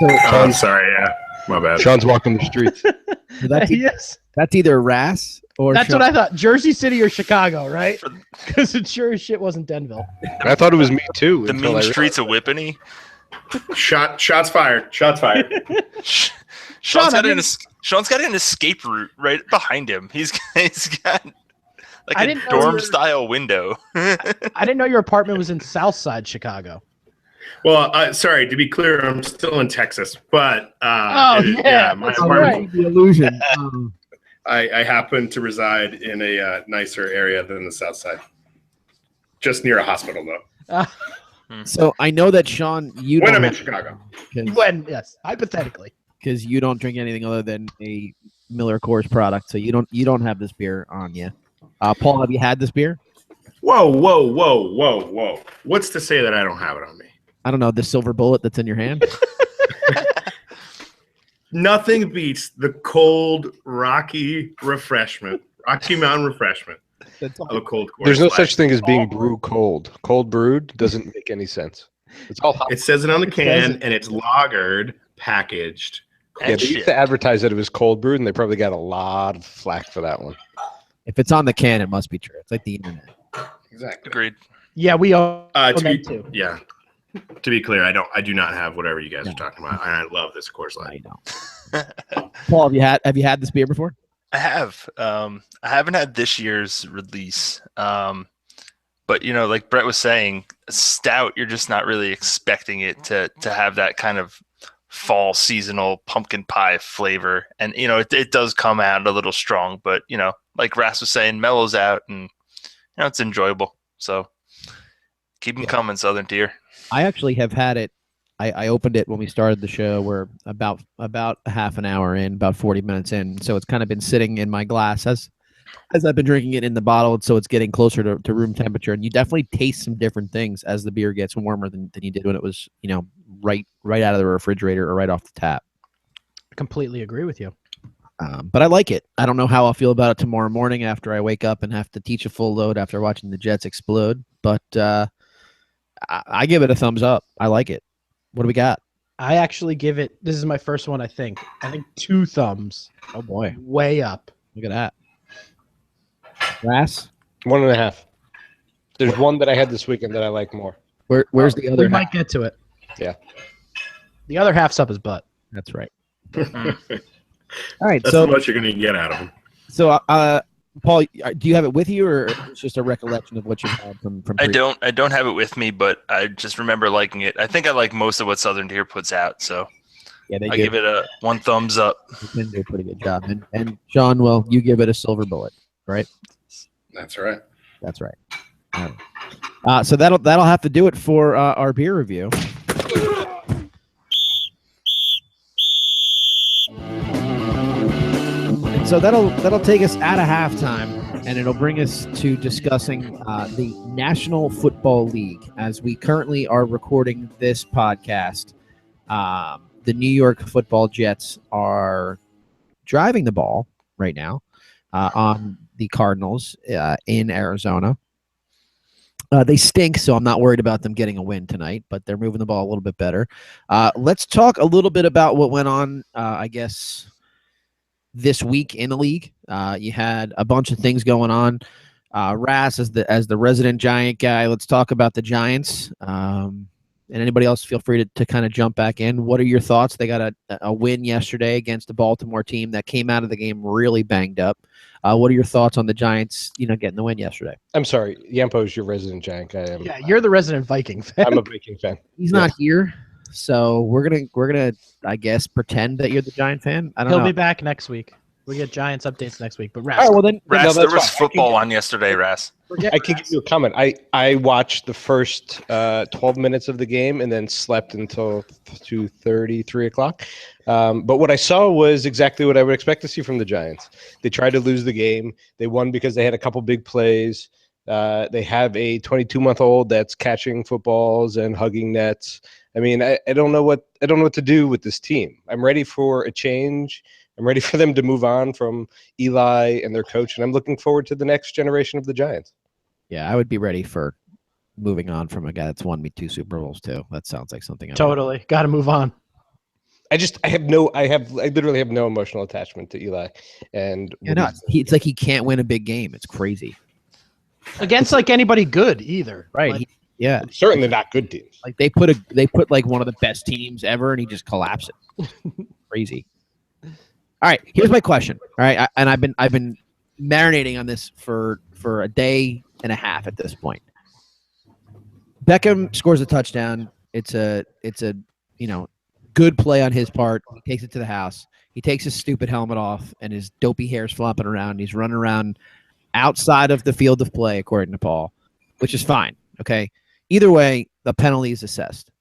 I'm sorry. Yeah, my bad. Sean's walking the streets. That's either Ras or that's what I thought. Jersey City or Chicago, right? Because it sure as shit wasn't Denville. I thought it was me too. The mean streets of Whippany. Shots fired. Shots fired. Sean's Sean, got an escape route right behind him. He's got like I a didn't know dorm your- style window. I didn't know your apartment was in Southside Chicago. Well, sorry, to be clear, I'm still in Texas, but Oh, yeah, my that's apartment. right. The illusion. I happen to reside in a nicer area than the South Side, just near a hospital, though. So I know that Sean, you When don't I'm in Chicago. Yes, hypothetically. because you don't drink anything other than a Miller Coors product, so you don't have this beer on you. Paul, have you had this beer? Whoa. What's to say that I don't have it on me? I don't know, the silver bullet that's in your hand. Nothing beats the cold, Rocky Mountain refreshment of a cold Coors There's no Light. such thing as being brew cold. Cold brewed doesn't make any sense. It's all hot. It says it on the can, and it's lagered, packaged. Yeah, they used to advertise that it was cold brewed, and they probably got a lot of flack for that one. If it's on the can, it must be true. It's like the internet. Exactly. Agreed. Yeah, we all To be, too. yeah. To be clear, I do not have whatever you guys are talking about, and I love this Coors Light. Paul, have you had this beer before? I have. I haven't had this year's release. But like Brett was saying, stout, you're just not really expecting it to have that kind of fall seasonal pumpkin pie flavor. And it does come out a little strong, but like Ras was saying, mellows out and it's enjoyable. So keep them coming, Southern Tier. I actually have had it. I opened it when we started the show. We're about a half an hour in, about 40 minutes in. So it's kind of been sitting in my glass as I've been drinking it in the bottle. So it's getting closer to room temperature. And you definitely taste some different things as the beer gets warmer than you did when it was, right out of the refrigerator or right off the tap. I completely agree with you. But I like it. I don't know how I'll feel about it tomorrow morning after I wake up and have to teach a full load after watching the Jets explode. But I give it a thumbs up. I like it. What do we got? I actually give it. This is my first one. I think 2 thumbs. Oh boy, way up. Look at that. Ras? 1.5. There's one that I had this weekend that I like more. Where's the other? We might get to it. Yeah. The other half's up his butt. That's right. All right. That's So how much you're going to get out of them. So, Paul, do you have it with you, or it's just a recollection of what you've had from? I don't have it with me, but I just remember liking it. I think I like most of what Southern Tier puts out, so yeah, I give it a 1 thumbs up. They do a pretty good job. And Sean, well, you give it a silver bullet, right? That's right. That's right. All right. So that'll have to do it for our beer review. And so that'll take us out of halftime, and it'll bring us to discussing the National Football League. As we currently are recording this podcast, the New York Football Jets are driving the ball right now on the Cardinals in Arizona. They stink, so I'm not worried about them getting a win tonight, but they're moving the ball a little bit better. Let's talk a little bit about what went on, I guess, this week in the league. You had a bunch of things going on. Ras, as the resident Giant guy, let's talk about the Giants. And anybody else, feel free to kind of jump back in. What are your thoughts? They got a win yesterday against the Baltimore team that came out of the game really banged up. What are your thoughts on the Giants, getting the win yesterday? I'm sorry, Yampo is your resident Giant guy. Yeah, you're the resident Viking fan. I'm a Viking fan. He's not here, so we're gonna I guess pretend that you're the Giant fan. I don't know. He'll be back next week. We get Giants updates next week. But Ras, All right, well then, Ras, no, there was that's fine. football on yesterday, Ras. I can give you a comment. I watched the first 12 minutes of the game and then slept until 2:30, 3 o'clock. But what I saw was exactly what I would expect to see from the Giants. They tried to lose the game. They won because they had a couple big plays. They have a 22-month-old that's catching footballs and hugging nets. I mean, I don't know what to do with this team. I'm ready for a change. I'm ready for them to move on from Eli and their coach, and I'm looking forward to the next generation of the Giants. Yeah, I would be ready for moving on from a guy that's won me 2 Super Bowls too. That sounds like something. Totally got to move on. I literally have no emotional attachment to Eli, and it's like he can't win a big game. It's crazy against like anybody good either. Right? Like, yeah, certainly not good teams. Like they put like one of the best teams ever, and he just collapses. Crazy. All right, here's my question. All right, and I've been marinating on this for a day and a half at this point. Beckham scores a touchdown. It's a good play on his part. He takes it to the house. He takes his stupid helmet off, and his dopey hair's flopping around. He's running around outside of the field of play, according to Paul, which is fine. Okay. Either way, the penalty is assessed.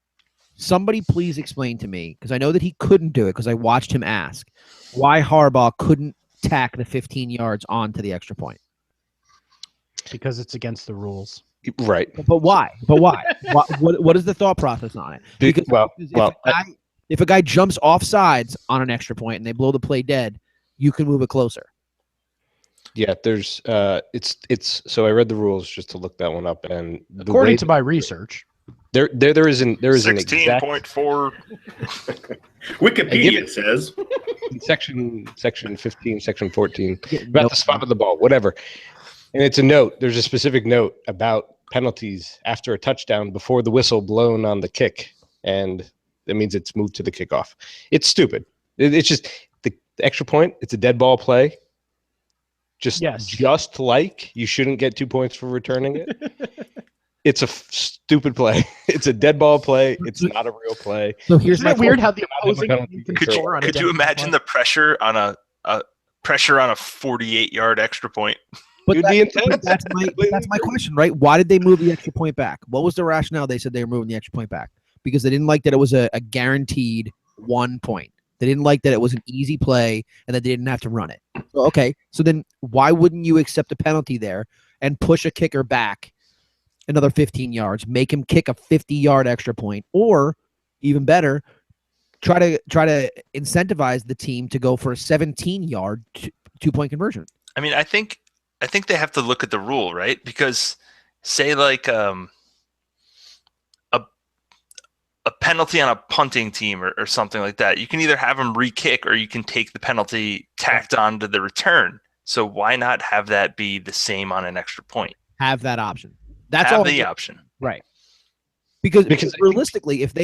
Somebody please explain to me, because I know that he couldn't do it because I watched him ask, why Harbaugh couldn't tack the 15 yards onto the extra point. Because it's against the rules. Right. But why? What is the thought process on it? Because if a guy jumps off sides on an extra point and they blow the play dead, you can move it closer. Yeah, there's it's so I read the rules just to look that one up, and according to my research, there is an exact 16.4 Wikipedia says section 15, section 14 about the spot of the ball, whatever. And it's a note. There's a specific note about penalties after a touchdown before the whistle blown on the kick, and that means it's moved to the kickoff. It's stupid. It's just the extra point. It's a dead ball play. Just like you shouldn't get 2 points for returning it. It's a stupid play. It's a dead ball play. It's not a real play. So here's my weird how the opposing could you imagine the pressure on a 48-yard extra point? But that's my question, right? Why did they move the extra point back? What was the rationale? They said they were moving the extra point back because they didn't like that it was a guaranteed 1 point. They didn't like that it was an easy play and that they didn't have to run it. So, okay, so then why wouldn't you accept a penalty there and push a kicker back another 15 yards, make him kick a 50-yard extra point, or even better, try to incentivize the team to go for a 17-yard 2-point conversion? I mean, I think they have to look at the rule, right? Because say like a penalty on a punting team or something like that, you can either have them re-kick or you can take the penalty tacked on to the return. So why not have that be the same on an extra point? Have that option. That's have all the option. Right. Because realistically, if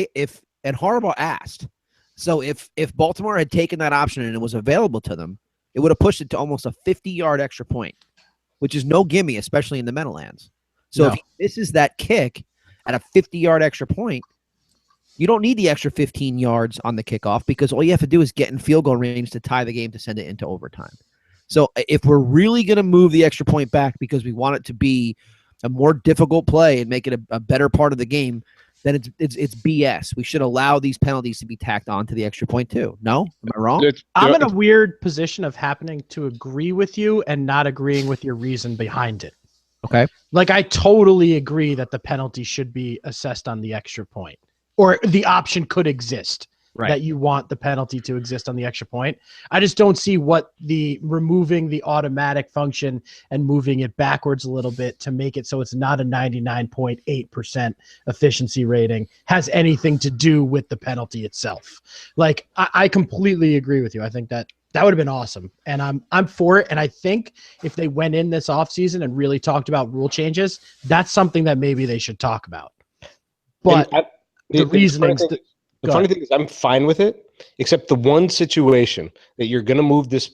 Harbaugh asked, so if Baltimore had taken that option and it was available to them, it would have pushed it to almost a 50-yard extra point, which is no gimme, especially in the Meadowlands. So if he misses that kick at a 50-yard extra point, you don't need the extra 15 yards on the kickoff because all you have to do is get in field goal range to tie the game to send it into overtime. So if we're really going to move the extra point back because we want it to be a more difficult play and make it a better part of the game, then it's BS. We should allow these penalties to be tacked on to the extra point too. No? Am I wrong? I'm in a weird position of happening to agree with you and not agreeing with your reason behind it. Okay. Like I totally agree that the penalty should be assessed on the extra point. Or the option could exist that you want the penalty to exist on the extra point. I just don't see what the removing the automatic function and moving it backwards a little bit to make it so it's not a 99.8% efficiency rating has anything to do with the penalty itself. Like I completely agree with you. I think that would have been awesome. And I'm for it. And I think if they went in this offseason and really talked about rule changes, that's something that maybe they should talk about. But the reasonings. The funny thing is I'm fine with it, except the one situation that you're going to move this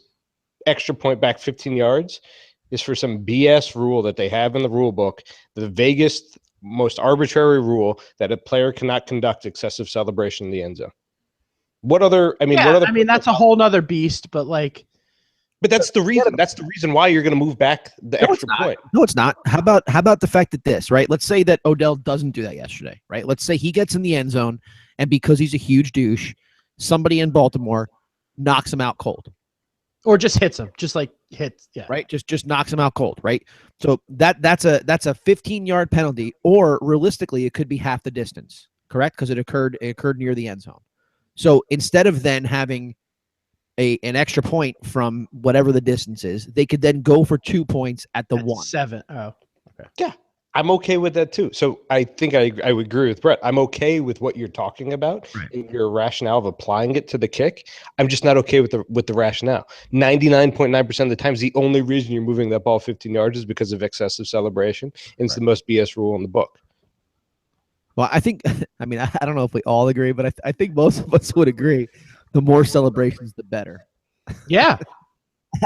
extra point back 15 yards is for some BS rule that they have in the rule book, the vaguest, most arbitrary rule that a player cannot conduct excessive celebration in the end zone. That's a whole nother beast, but that's the reason. That's the reason why you're going to move back the extra point. No, it's not. How about the fact that this, right? Let's say that Odell doesn't do that yesterday, right? Let's say he gets in the end zone, and because he's a huge douche, somebody in Baltimore knocks him out cold, or just hits him, right? Just knocks him out cold, right? So that's a 15-yard penalty, or realistically, it could be half the distance, correct? Because it occurred near the end zone. So instead of then having an extra point from whatever the distance is, they could then go for 2 points at the 1. 7. Oh, okay. Yeah, I'm okay with that too. So I think I would agree with Brett. I'm okay with what you're talking about and your rationale of applying it to the kick. I'm just not okay with the rationale. 99.9% of the times, the only reason you're moving that ball 15 yards is because of excessive celebration. And it's the most BS rule in the book. Well, I think, I don't know if we all agree, but I think most of us would agree. The more celebrations, the better. Yeah.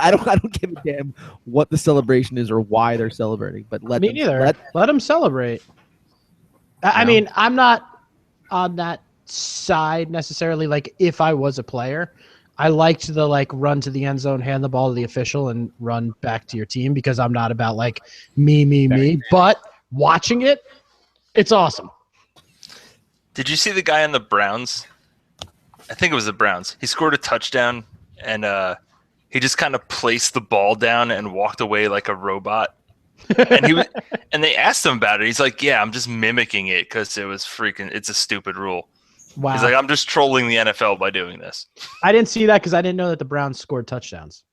I don't give a damn what the celebration is or why they're celebrating, but Me neither. Let them celebrate. I mean, I'm not on that side necessarily. Like, if I was a player, I liked the like run to the end zone, hand the ball to the official, and run back to your team because I'm not about like me. But watching it, it's awesome. Did you see the guy on the Browns? I think it was the Browns. He scored a touchdown, and he just kind of placed the ball down and walked away like a robot. And they asked him about it. He's like, "Yeah, I'm just mimicking it because it's a stupid rule." Wow. He's like, "I'm just trolling the NFL by doing this." I didn't see that because I didn't know that the Browns scored touchdowns.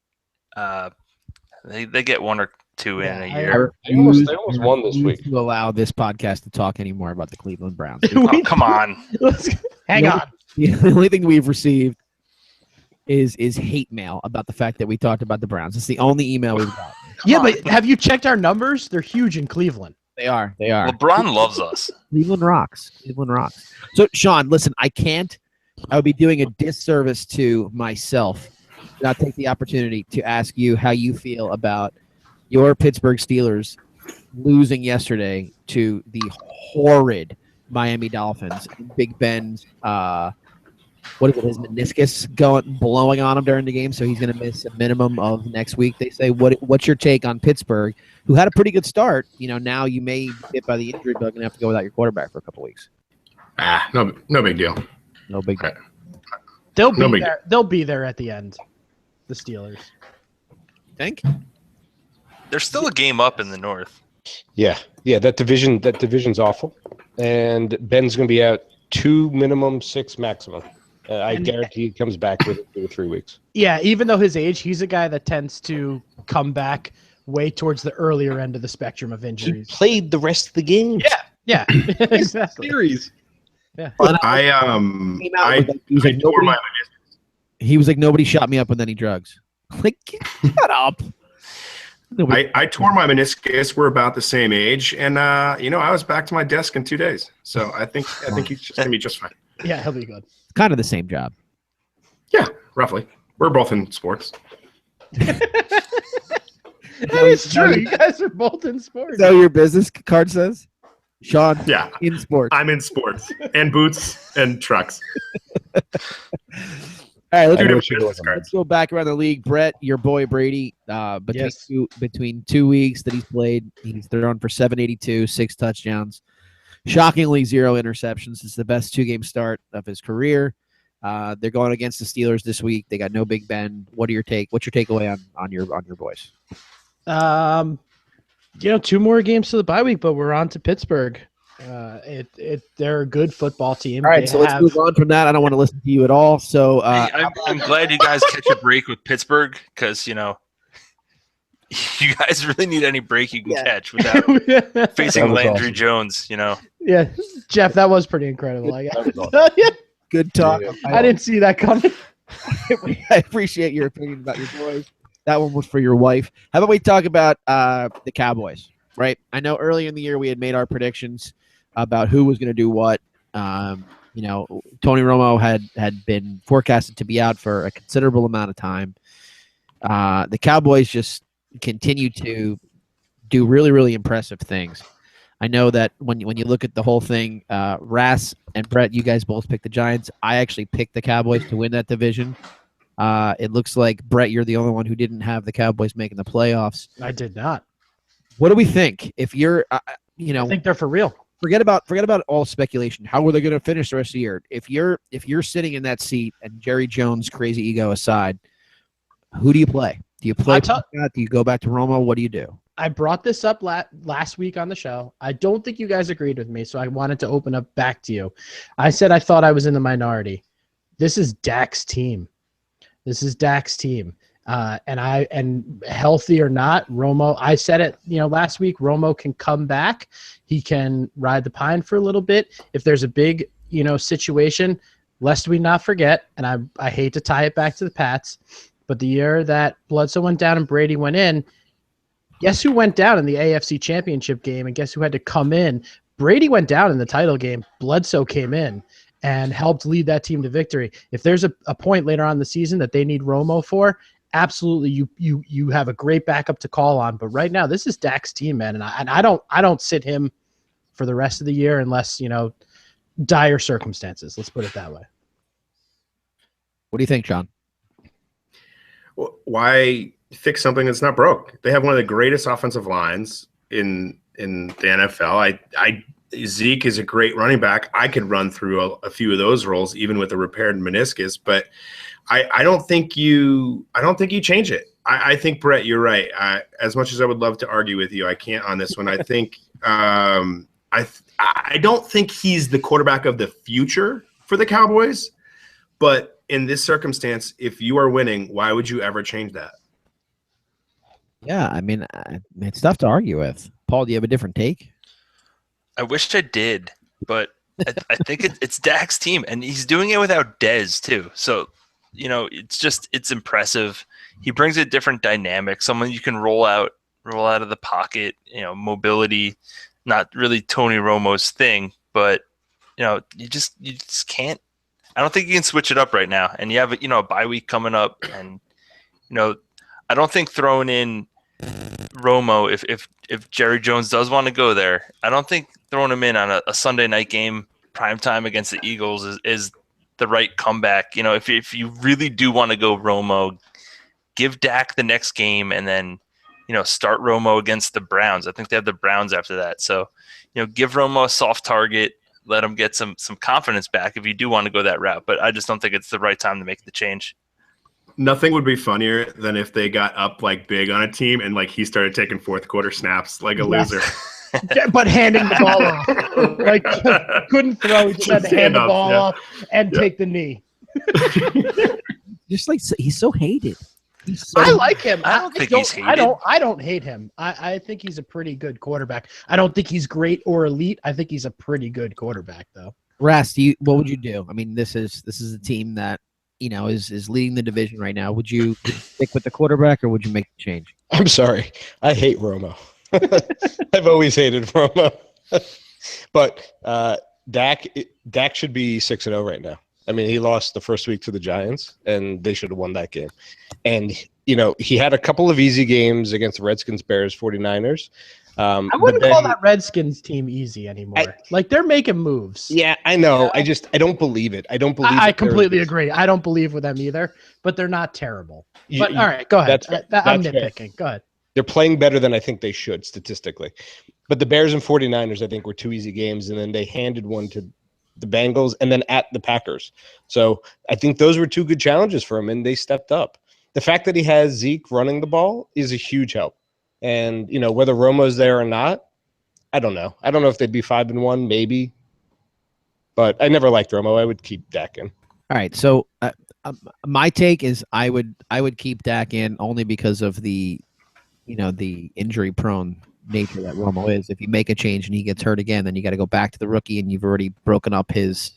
They get 1 or 2 in a year. They almost won this week. To allow this podcast to talk anymore about the Cleveland Browns. Oh, come on. Hang on. The only thing we've received is hate mail about the fact that we talked about the Browns. It's the only email we've got. Yeah, but have you checked our numbers? They're huge in Cleveland. They are. LeBron loves us. Cleveland rocks. So, Sean, listen, I would be doing a disservice to myself to not take the opportunity to ask you how you feel about your Pittsburgh Steelers losing yesterday to the horrid Miami Dolphins. Big Ben's his meniscus blowing on him during the game, so he's going to miss a minimum of next week. They say, what's your take on Pittsburgh, who had a pretty good start? Now you may be hit by the injury bug and have to go without your quarterback for a couple weeks. No big deal. No big deal. They'll be there at the end. The Steelers. Think? They're still a game up in the North. Yeah. That division's awful, and Ben's going to be out 2 minimum, 6 maximum. I guarantee he comes back within 2 or 3 weeks. Yeah, even though his age, he's a guy that tends to come back way towards the eurlier end of the spectrum of injuries. He played the rest of the game. Yeah, exactly. Series. Yeah. He was like, nobody shot me up with any drugs. Like, shut up. I tore my meniscus. We're about the same age, and I was back to my desk in 2 days. So I think he's just gonna be just fine. Yeah, he'll be good. It's kind of the same job. Yeah, roughly. We're both in sports. That is true. You guys are both in sports. Is that what your business card says? Sean, yeah, in sports. I'm in sports and boots and trucks. All right, let's go back around the league. Brett, your boy Brady, between 2 weeks that he's played, he's thrown for 782, 6 touchdowns. Shockingly, 0 interceptions. It's the best 2-game start of his career. They're going against the Steelers this week. They got no Big Ben. What's your takeaway on your boys? 2 more games to the bye week, but we're on to Pittsburgh. They're a good football team. All right, let's move on from that. I don't want to listen to you at all. So I'm glad you guys catch a break with Pittsburgh because you guys really need any break you can catch without facing Landry Jones. Yeah, Jeff, that was pretty incredible. Good talk. I didn't see that coming. I appreciate your opinion about your boys. That one was for your wife. How about we talk about the Cowboys? Right. I know earlier in the year we had made our predictions about who was going to do what. Tony Romo had been forecasted to be out for a considerable amount of time. The Cowboys just continue to do really, really impressive things. I know that when you look at the whole thing, Ras and Brett, you guys both picked the Giants. I actually picked the Cowboys to win that division. It looks like, Brett, you're the only one who didn't have the Cowboys making the playoffs. I did not. What do we think? If you're, I think they're for real. Forget about all speculation. How are they going to finish the rest of the year? If you're sitting in that seat and Jerry Jones' crazy ego aside, who do you play? Do you play? Do you go back to Romo? What do you do? I brought this up last week on the show. I don't think you guys agreed with me, so I wanted to open up back to you. I said I thought I was in the minority. This is Dak's team. And healthy or not, Romo, I said it, last week, Romo can come back. He can ride the pine for a little bit. If there's a big, situation, lest we not forget, and I hate to tie it back to the Pats, but the year that Bledsoe went down and Brady went in, guess who went down in the AFC Championship game, and guess who had to come in? Brady went down in the title game. Bledsoe came in. and helped lead that team to victory. If there's a point later on in the season that they need Romo for, absolutely you have a great backup to call on. But right now, this is Dak's team, man, and I don't sit him for the rest of the year unless, dire circumstances. Let's put it that way. What do you think, John? Why fix something that's not broke? They have one of the greatest offensive lines in the NFL. Zeke is a great running back. I could run through a few of those roles, even with a repaired meniscus, but I don't think you change it. I think, Brett, you're right. As much as I would love to argue with you, I can't on this one. I think I don't think he's the quarterback of the future for the Cowboys, but in this circumstance, if you are winning, why would you ever change that? Yeah, I mean, it's tough to argue with. Paul, do you have a different take? I wish I did, but I think it's Dak's team, and he's doing it without Dez too. So, it's impressive. He brings a different dynamic, someone you can roll out of the pocket, mobility, not really Tony Romo's thing, but you just can't. I don't think you can switch it up right now. And you have a bye week coming up, and I don't think throwing in Romo, if Jerry Jones does want to go there, I don't think throwing him in on a Sunday night game primetime against the Eagles is the right comeback. If you really do want to go Romo, give Dak the next game and then start Romo against the Browns. I think they have the Browns after that. So give Romo a soft target, let him get some confidence back if you do want to go that route. But I just don't think it's the right time to make the change. Nothing would be funnier than if they got up big on a team and he started taking fourth quarter snaps like a loser. But handing the ball off. Couldn't throw. He just had to hand the ball off and take the knee. Just he's so hated. I like him. I don't think he's hated. I don't hate him. I think he's a pretty good quarterback. I don't think he's great or elite. I think he's a pretty good quarterback, though. Ras, what would you do? I mean, this is a team that is leading the division right now. Would you stick with the quarterback or would you make the change? I'm sorry, I hate Romo. I've always hated Romo, but Dak should be 6-0 right now. I mean, he lost the first week to the Giants, and they should have won that game. And he had a couple of easy games against the Redskins, Bears, 49ers. I wouldn't call that Redskins team easy anymore. They're making moves. Yeah, I know. I don't believe it. I don't believe. I completely agree. I don't believe with them either, but they're not terrible. All right, go ahead. I'm nitpicking. Fair. Go ahead. They're playing better than I think they should statistically. But the Bears and 49ers, I think, were two easy games, and then they handed one to the Bengals and then at the Packers. So I think those were two good challenges for him, and they stepped up. The fact that he has Zeke running the ball is a huge help. And, whether Romo's there or not, I don't know. I don't know if they'd be 5-1, maybe. But I never liked Romo. I would keep Dak in. All right. So my take is I would keep Dak in only because of the injury-prone nature that Romo is. If you make a change and he gets hurt again, then you got to go back to the rookie, and you've already broken up his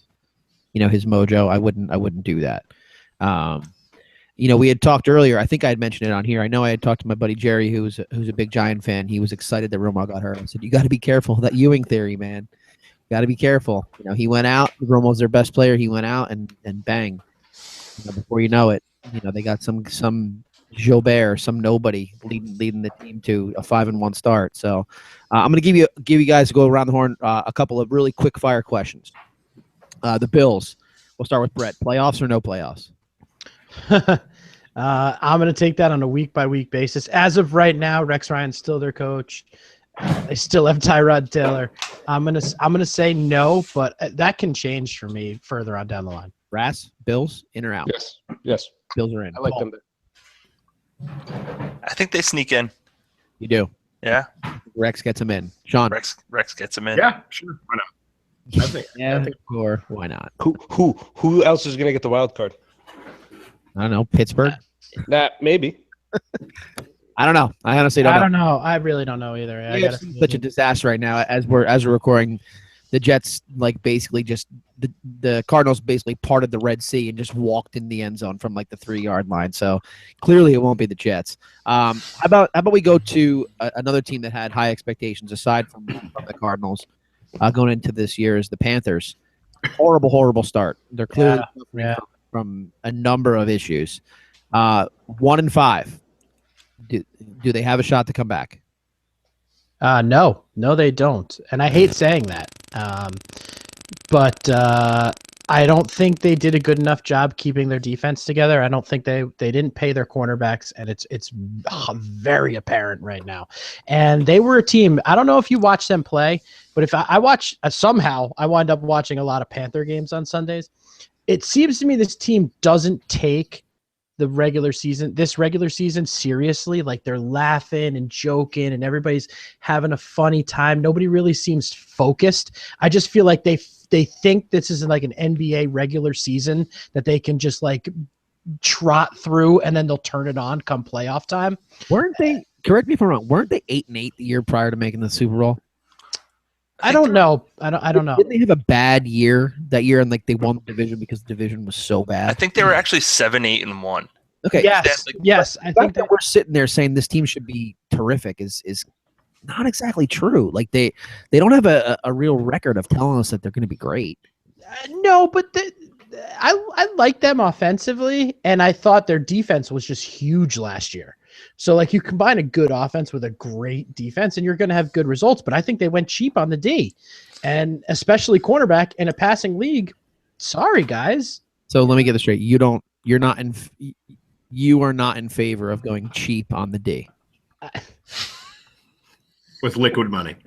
mojo. I wouldn't do that. We had talked earlier. I think I had mentioned it on here. I know I had talked to my buddy Jerry, who's a big Giant fan. He was excited that Romo got hurt. I said, "You got to be careful that Ewing theory, man. Got to be careful." He went out. Romo's their best player. He went out and bang. Before you know it, they got some Gilbert, some nobody leading the team to a 5-1 start. So I'm going to give you guys, go around the horn, a couple of really quick fire questions. The Bills. We'll start with Brett. Playoffs or no playoffs? I'm going to take that on a week-by-week basis. As of right now, Rex Ryan's still their coach. They still have Tyrod Taylor. I'm gonna say no, but that can change for me further on down the line. Ras, Bills, in or out? Yes. Bills are in. I like them. I think they sneak in. You do? Yeah. Rex gets them in. Sean? Rex gets them in. Yeah, sure. Why not? I think or why not? Who else is going to get the wild card? I don't know. Pittsburgh? Maybe. I don't know. I honestly don't know. I don't know. I really don't know either. It's such a disaster right now. As we're recording, the Jets basically just the Cardinals basically parted the Red Sea and just walked in the end zone from the 3-yard line. So clearly it won't be the Jets. How about we go to another team that had high expectations aside from the Cardinals going into this year is the Panthers. horrible start. They're clearly Yeah. from a number of issues. 1-5. Do they have a shot to come back? No, they don't. And I hate saying that. But I don't think they did a good enough job keeping their defense together. I don't think they didn't pay their cornerbacks, and it's very apparent right now. And they were a team. I don't know if you watch them play, but if I watch somehow, I wind up watching a lot of Panther games on Sundays. It seems to me this team doesn't take this regular season seriously. Like, they're laughing and joking and everybody's having a funny time. Nobody really seems focused. I just feel like they think this is like an NBA regular season that they can just like trot through and then they'll turn it on come playoff time. Weren't they, correct me if I'm wrong, weren't they 8-8 the year prior to making the Super Bowl? I don't know. I don't know. Didn't they have a bad year that year and like they won the division because the division was so bad? I think they were actually 7-8-1. Okay. Yes. I think that we're sitting there saying this team should be terrific is not exactly true. Like they don't have a real record of telling us that they're going to be great. No, but I like them offensively, and I thought their defense was just huge last year. So, like, you combine a good offense with a great defense, and you're going to have good results. But I think they went cheap on the D, and especially cornerback in a passing league. Sorry, guys. So let me get this straight. You are not in favor of going cheap on the D. With liquid money.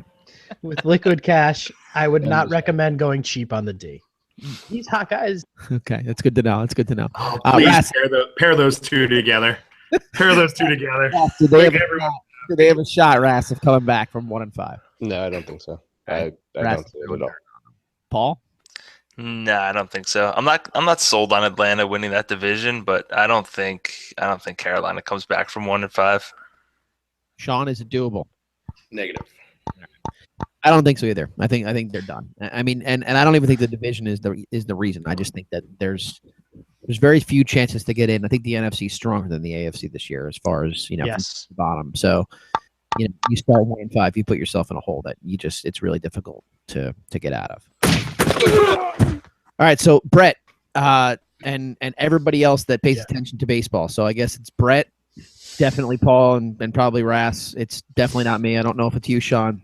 With liquid cash, I would not recommend going cheap on the D. These hot guys. Okay, that's good to know. That's good to know. Please pair those two together. Pair those two together. Do they have a shot, Ras, of coming back from 1-5? No, I don't think so. I don't see it at all. Paul? No, I don't think so. I'm not sold on Atlanta winning that division, but I don't think Carolina comes back from 1-5. Sean, is it doable? Negative. I don't think so either. I think they're done. I mean, and I don't even think the division is the reason. I just think that there's very few chances to get in. I think the NFC is stronger than the AFC this year as far as, Yes. from the bottom. So, you start 1-5, you put yourself in a hole that it's really difficult to get out of. All right, so Brett, and everybody else that pays attention to baseball. So I guess it's Brett, definitely Paul, and probably Ras. It's definitely not me. I don't know if it's you, Sean.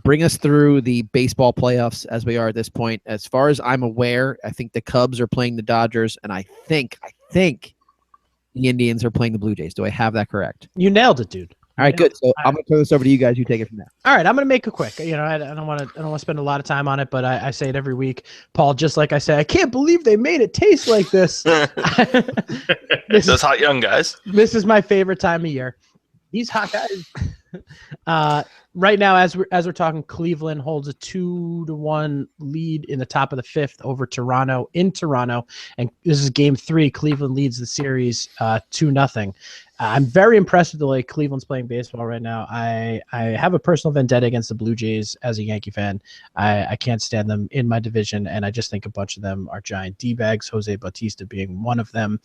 Bring us through the baseball playoffs as we are at this point. As far as I'm aware, I think the Cubs are playing the Dodgers, and I think the Indians are playing the Blue Jays. Do I have that correct? You nailed it, dude. All right, good. So I'm going to turn this over to you guys. You take it from there. All right, I'm going to make it quick. I don't want to spend a lot of time on it, but I say it every week. Paul, just like I say, I can't believe they made it taste like this. Those hot young guys. This is my favorite time of year. These hot guys. Right now, as we're talking, Cleveland holds a 2-1 lead in the top of the fifth over Toronto in Toronto, and this is Game 3. Cleveland leads the series 2-0. I'm very impressed with the way Cleveland's playing baseball right now. I have a personal vendetta against the Blue Jays as a Yankee fan. I can't stand them in my division, and I just think a bunch of them are giant D-bags, Jose Bautista being one of them.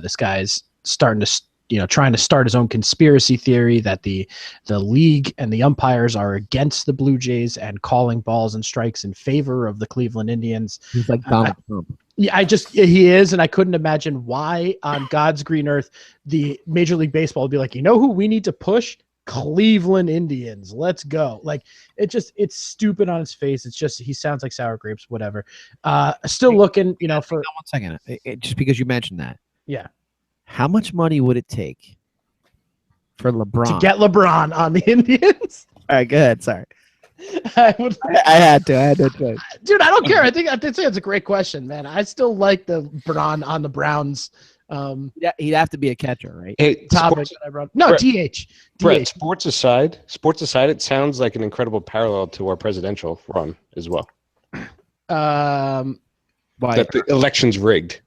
This guy's starting to, trying to start his own conspiracy theory that the league and the umpires are against the Blue Jays and calling balls and strikes in favor of the Cleveland Indians. He's like Donald Trump. Yeah, he is, and I couldn't imagine why on God's green earth the Major League Baseball would be like, who we need to push? Cleveland Indians. Let's go. Like, it's stupid on his face. It's just, he sounds like sour grapes, whatever. Still looking, for 1 second. Just because you mentioned that. Yeah. How much money would it take for LeBron to get LeBron on the Indians? All right, go ahead. Sorry. I had to. Dude, I don't care. I think it's a great question, man. I still like the LeBron on the Browns. He'd have to be a catcher, right? Hey, topic that I brought. No, DH. Brett, sports aside, it sounds like an incredible parallel to our presidential run as well. That the election's rigged.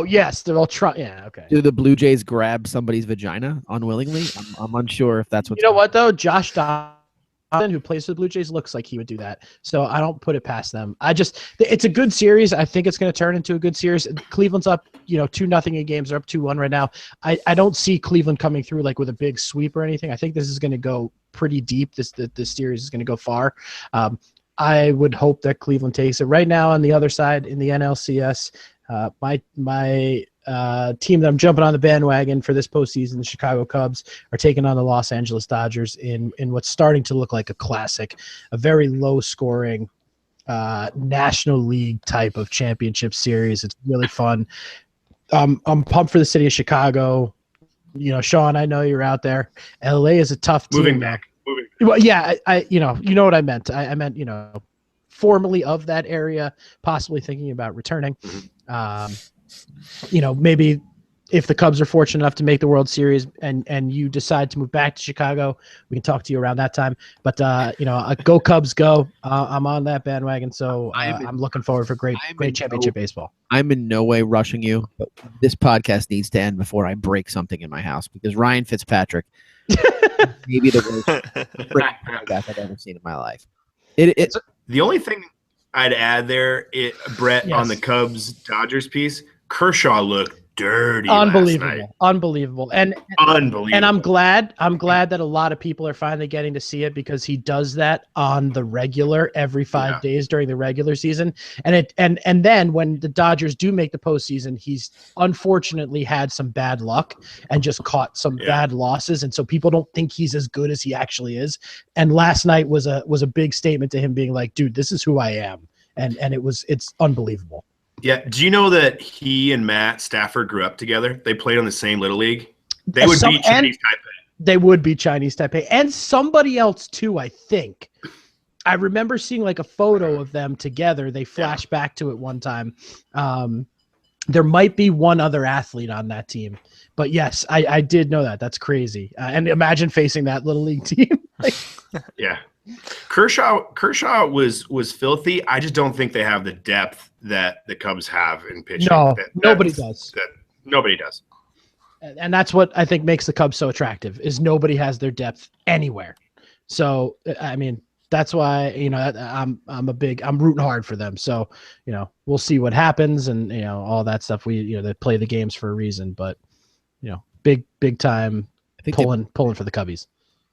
Yes, they're all trying. Yeah, okay. Do the Blue Jays grab somebody's vagina unwillingly? I'm unsure if that's what. What though? Josh Donaldson, who plays for the Blue Jays, looks like he would do that. So I don't put it past them. It's a good series. I think it's going to turn into a good series. Cleveland's up, 2-0 in games. They're up 2-1 right now. I don't see Cleveland coming through like with a big sweep or anything. I think this is going to go pretty deep. This series is going to go far. I would hope that Cleveland takes it. Right now on the other side in the NLCS, my team that I'm jumping on the bandwagon for this postseason, the Chicago Cubs, are taking on the Los Angeles Dodgers in what's starting to look like a classic, a very low-scoring National League type of championship series. It's really fun. I'm pumped for the city of Chicago. You know, Sean, I know you're out there. LA is a tough team. Moving back. Well, yeah, I you know what I meant. I meant, formerly of that area, possibly thinking about returning. Maybe if the Cubs are fortunate enough to make the World Series and you decide to move back to Chicago, we can talk to you around that time. But go Cubs, go! I'm on that bandwagon, so I'm looking forward for great championship baseball. I'm in no way rushing you, but this podcast needs to end before I break something in my house because Ryan Fitzpatrick, maybe the worst quarterback I've ever seen in my life. It's the only thing I'd add there, Brett, Yes. on the Cubs Dodgers piece, Kershaw looked dirty. Unbelievable, last night. unbelievable, and Unbelievable. And I'm glad that a lot of people are finally getting to see it because he does that on the regular every 5 days during the regular season. And then when the Dodgers do make the postseason, he's unfortunately had some bad luck and just caught some bad losses. And so people don't think he's as good as he actually is. And last night was a big statement to him being like, dude, this is who I am. And it's unbelievable. Yeah. Do you know that he and Matt Stafford grew up together? They played on the same Little League. They would beat Chinese Taipei. They would be Chinese Taipei. And somebody else too, I think. I remember seeing like a photo of them together. They flashed back to it one time. There might be one other athlete on that team. But yes, I did know that. That's crazy. And imagine facing that Little League team. Yeah. Kershaw was filthy. I just don't think they have the depth that the Cubs have in pitching. No, nobody does. Nobody does. And that's what I think makes the Cubs so attractive is nobody has their depth anywhere. So, I mean, that's why, I'm rooting hard for them. So, we'll see what happens and, all that stuff. They play the games for a reason, but, big time pulling for the Cubbies.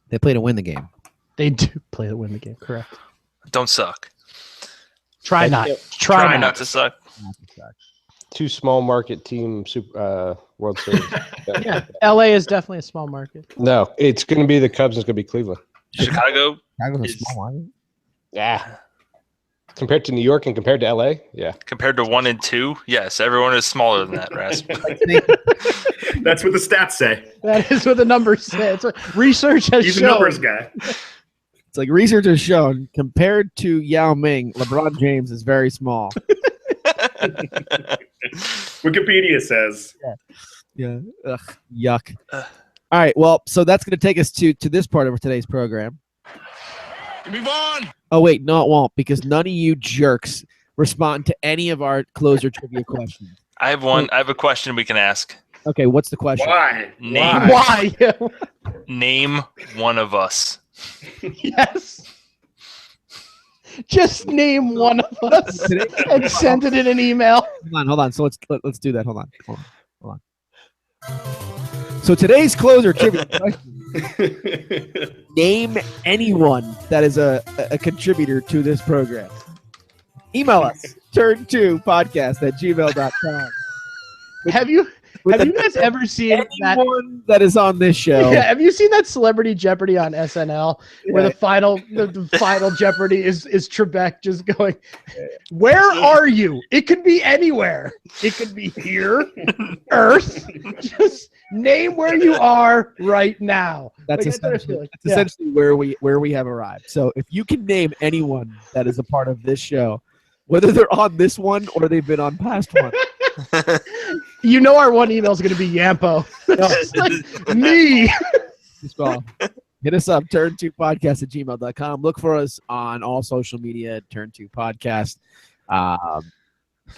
They play to win the game. They do play to win the game. Correct. Don't suck. Try not to suck. Two small market team World Series. Yeah, LA is definitely a small market. No, it's going to be the Cubs. It's going to be Cleveland. Chicago's a small market. Yeah. Compared to New York and compared to LA, yeah. Compared to 1 and 2, yes, everyone is smaller than that, Rasp. That's what the stats say. That is what the numbers say. It's what research has He's shown. a numbers guy. It's like research has shown compared to Yao Ming, LeBron James is very small. Wikipedia says. Yeah. Ugh, yuck. All right. Well, so that's going to take us to this part of today's program. Move on. Oh, wait. No, it won't because none of you jerks respond to any of our closer trivia questions. I have one. I have a question we can ask. Okay. What's the question? Why? Why? Name one of us. Yes. Just name one of us and send it in an email. Hold on. So let's do that. Hold on. So today's closer trivia question. Name anyone that is a contributor to this program. Email us, turn2podcast@gmail.com. Have you guys ever seen anyone that is on this show? Yeah, have you seen that Celebrity Jeopardy on SNL where the final Jeopardy is Trebek just going, "Where are you?" It could be anywhere. It could be here, Earth. Just name where you are right now. That's essentially where we have arrived. So if you can name anyone that is a part of this show, whether they're on this one or they've been on past one. Our one email is going to be Yampo. Just like me. Hit us up, turn2podcast@gmail.com. Look for us on all social media, Turn2Podcast.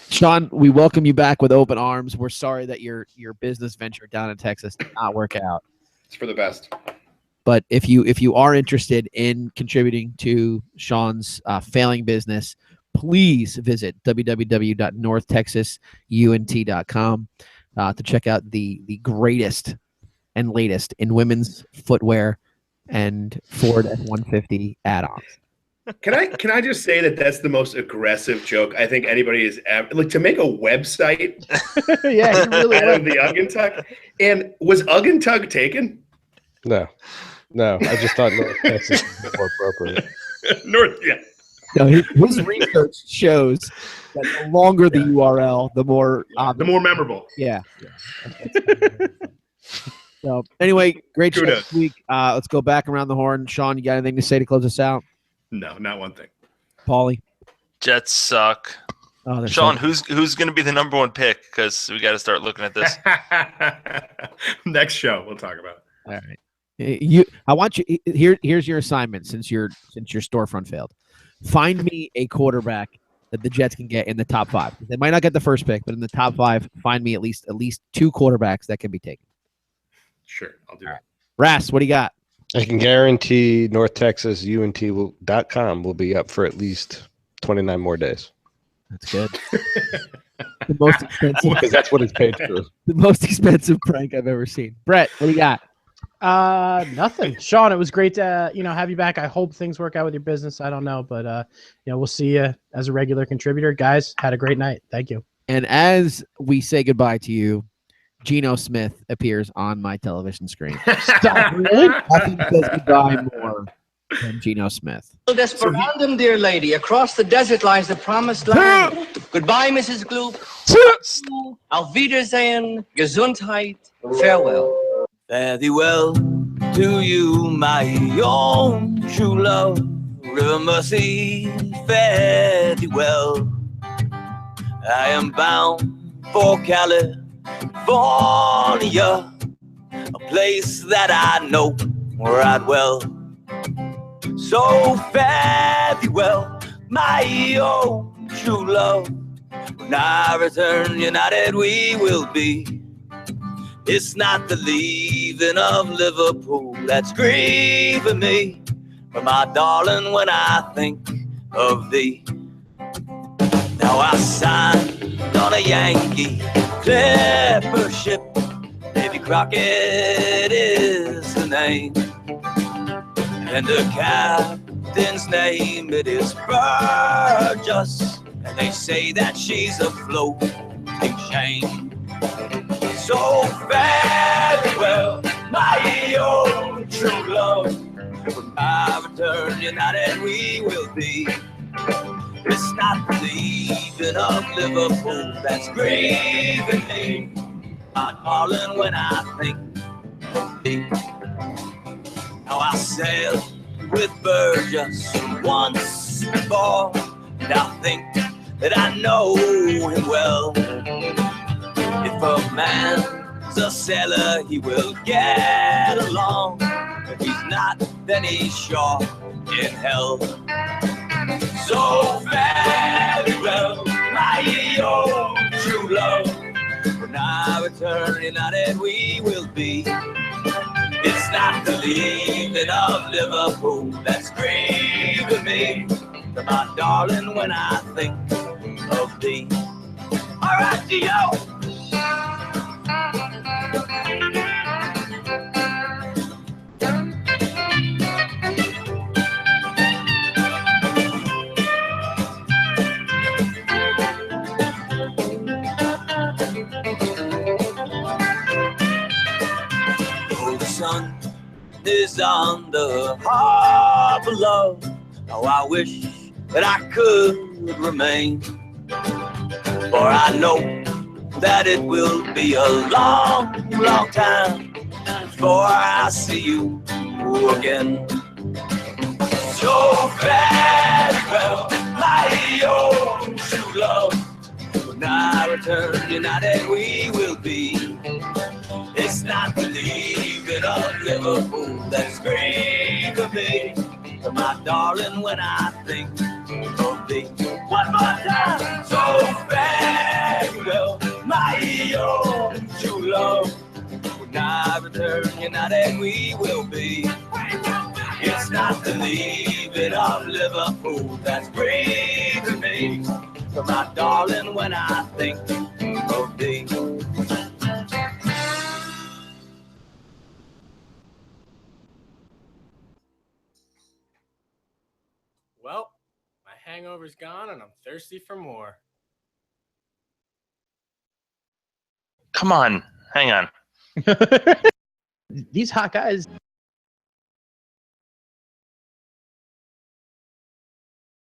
Sean, we welcome you back with open arms. We're sorry that your business venture down in Texas did not work out. It's for the best. But if you are interested in contributing to Sean's failing business, please visit www.northtexasunt.com to check out the greatest and latest in women's footwear and Ford F-150 add-ons. Can I just say that that's the most aggressive joke I think anybody has ever, like, to make a website Yeah, he really out of was. the Uggentug. And was Uggentug taken? No, I just thought North Texas was more appropriate. North, yeah. No, his research shows that the longer the URL, the more The more memorable. Yeah. So anyway, great show Kudos. this week. Let's go back around the horn. Sean, you got anything to say to close us out? No, not one thing. Paulie? Jets suck. Oh, they're Sean, so- who's going to be the number one pick? Because we got to start looking at this. Next show, we'll talk about it. All right. I want you here's your assignment since your storefront failed. Find me a quarterback that the Jets can get in the top 5. They might not get the first pick, but in the top 5, find me at least 2 quarterbacks that can be taken. Sure, I'll do that. Ras, what do you got? I can guarantee North Texas UNT.com will be up for at least 29 more days. That's good. The most expensive Because that's what it's paid through. the most expensive prank I've ever seen. Brett, what do you got? Nothing. Sean, it was great to have you back. I hope things work out with your business. I don't know, but we'll see you as a regular contributor. Guys, had a great night. Thank you. And as we say goodbye to you, Geno Smith appears on my television screen. Stop, really? Nothing says goodbye more than Geno Smith. Desperandum, dear lady. Across the desert lies the promised land. Goodbye, Mrs. Gloop. Auf Wiedersehen. Gesundheit. Farewell. Fare thee well to you, my own true love. River Mercy, fare thee well. I am bound for California, a place that I know right well. So fare thee well, my own true love. When I return united we will be. It's not the leaving of Liverpool that's grieving me, but my darling, when I think of thee. Now I signed on a Yankee clipper ship. Davy Crockett is the name, and the captain's name it is Burgess, and they say that she's a floating shame. So farewell, my own true love. When I return united we will be. It's not the leaving of Liverpool that's grieving me, my darling, when I think of thee. Now I sailed with Burgess once before, and I think that I know him well. If a man's a sailor, he will get along. If he's not, then he's sure in hell. So farewell, my own true love. When I return united we will be. It's not the leaving of Liverpool that's grieving me, but my darling, when I think of thee. All right, Gio. Oh, the sun is on the harbor, love. Oh, I wish that I could remain, for I know that it will be a long, long time before I see you again. So farewell, my own true love. When I return united we will be. It's not the leaving of Liverpool that's grieving me, but my darling, when I think of thee. One more time. So farewell, my own true love. When I return united we will be. It's not the leaving of Liverpool that's grieving me, but my darling, when I think of thee. Well, my hangover's gone and I'm thirsty for more. Come on, hang on. These hot guys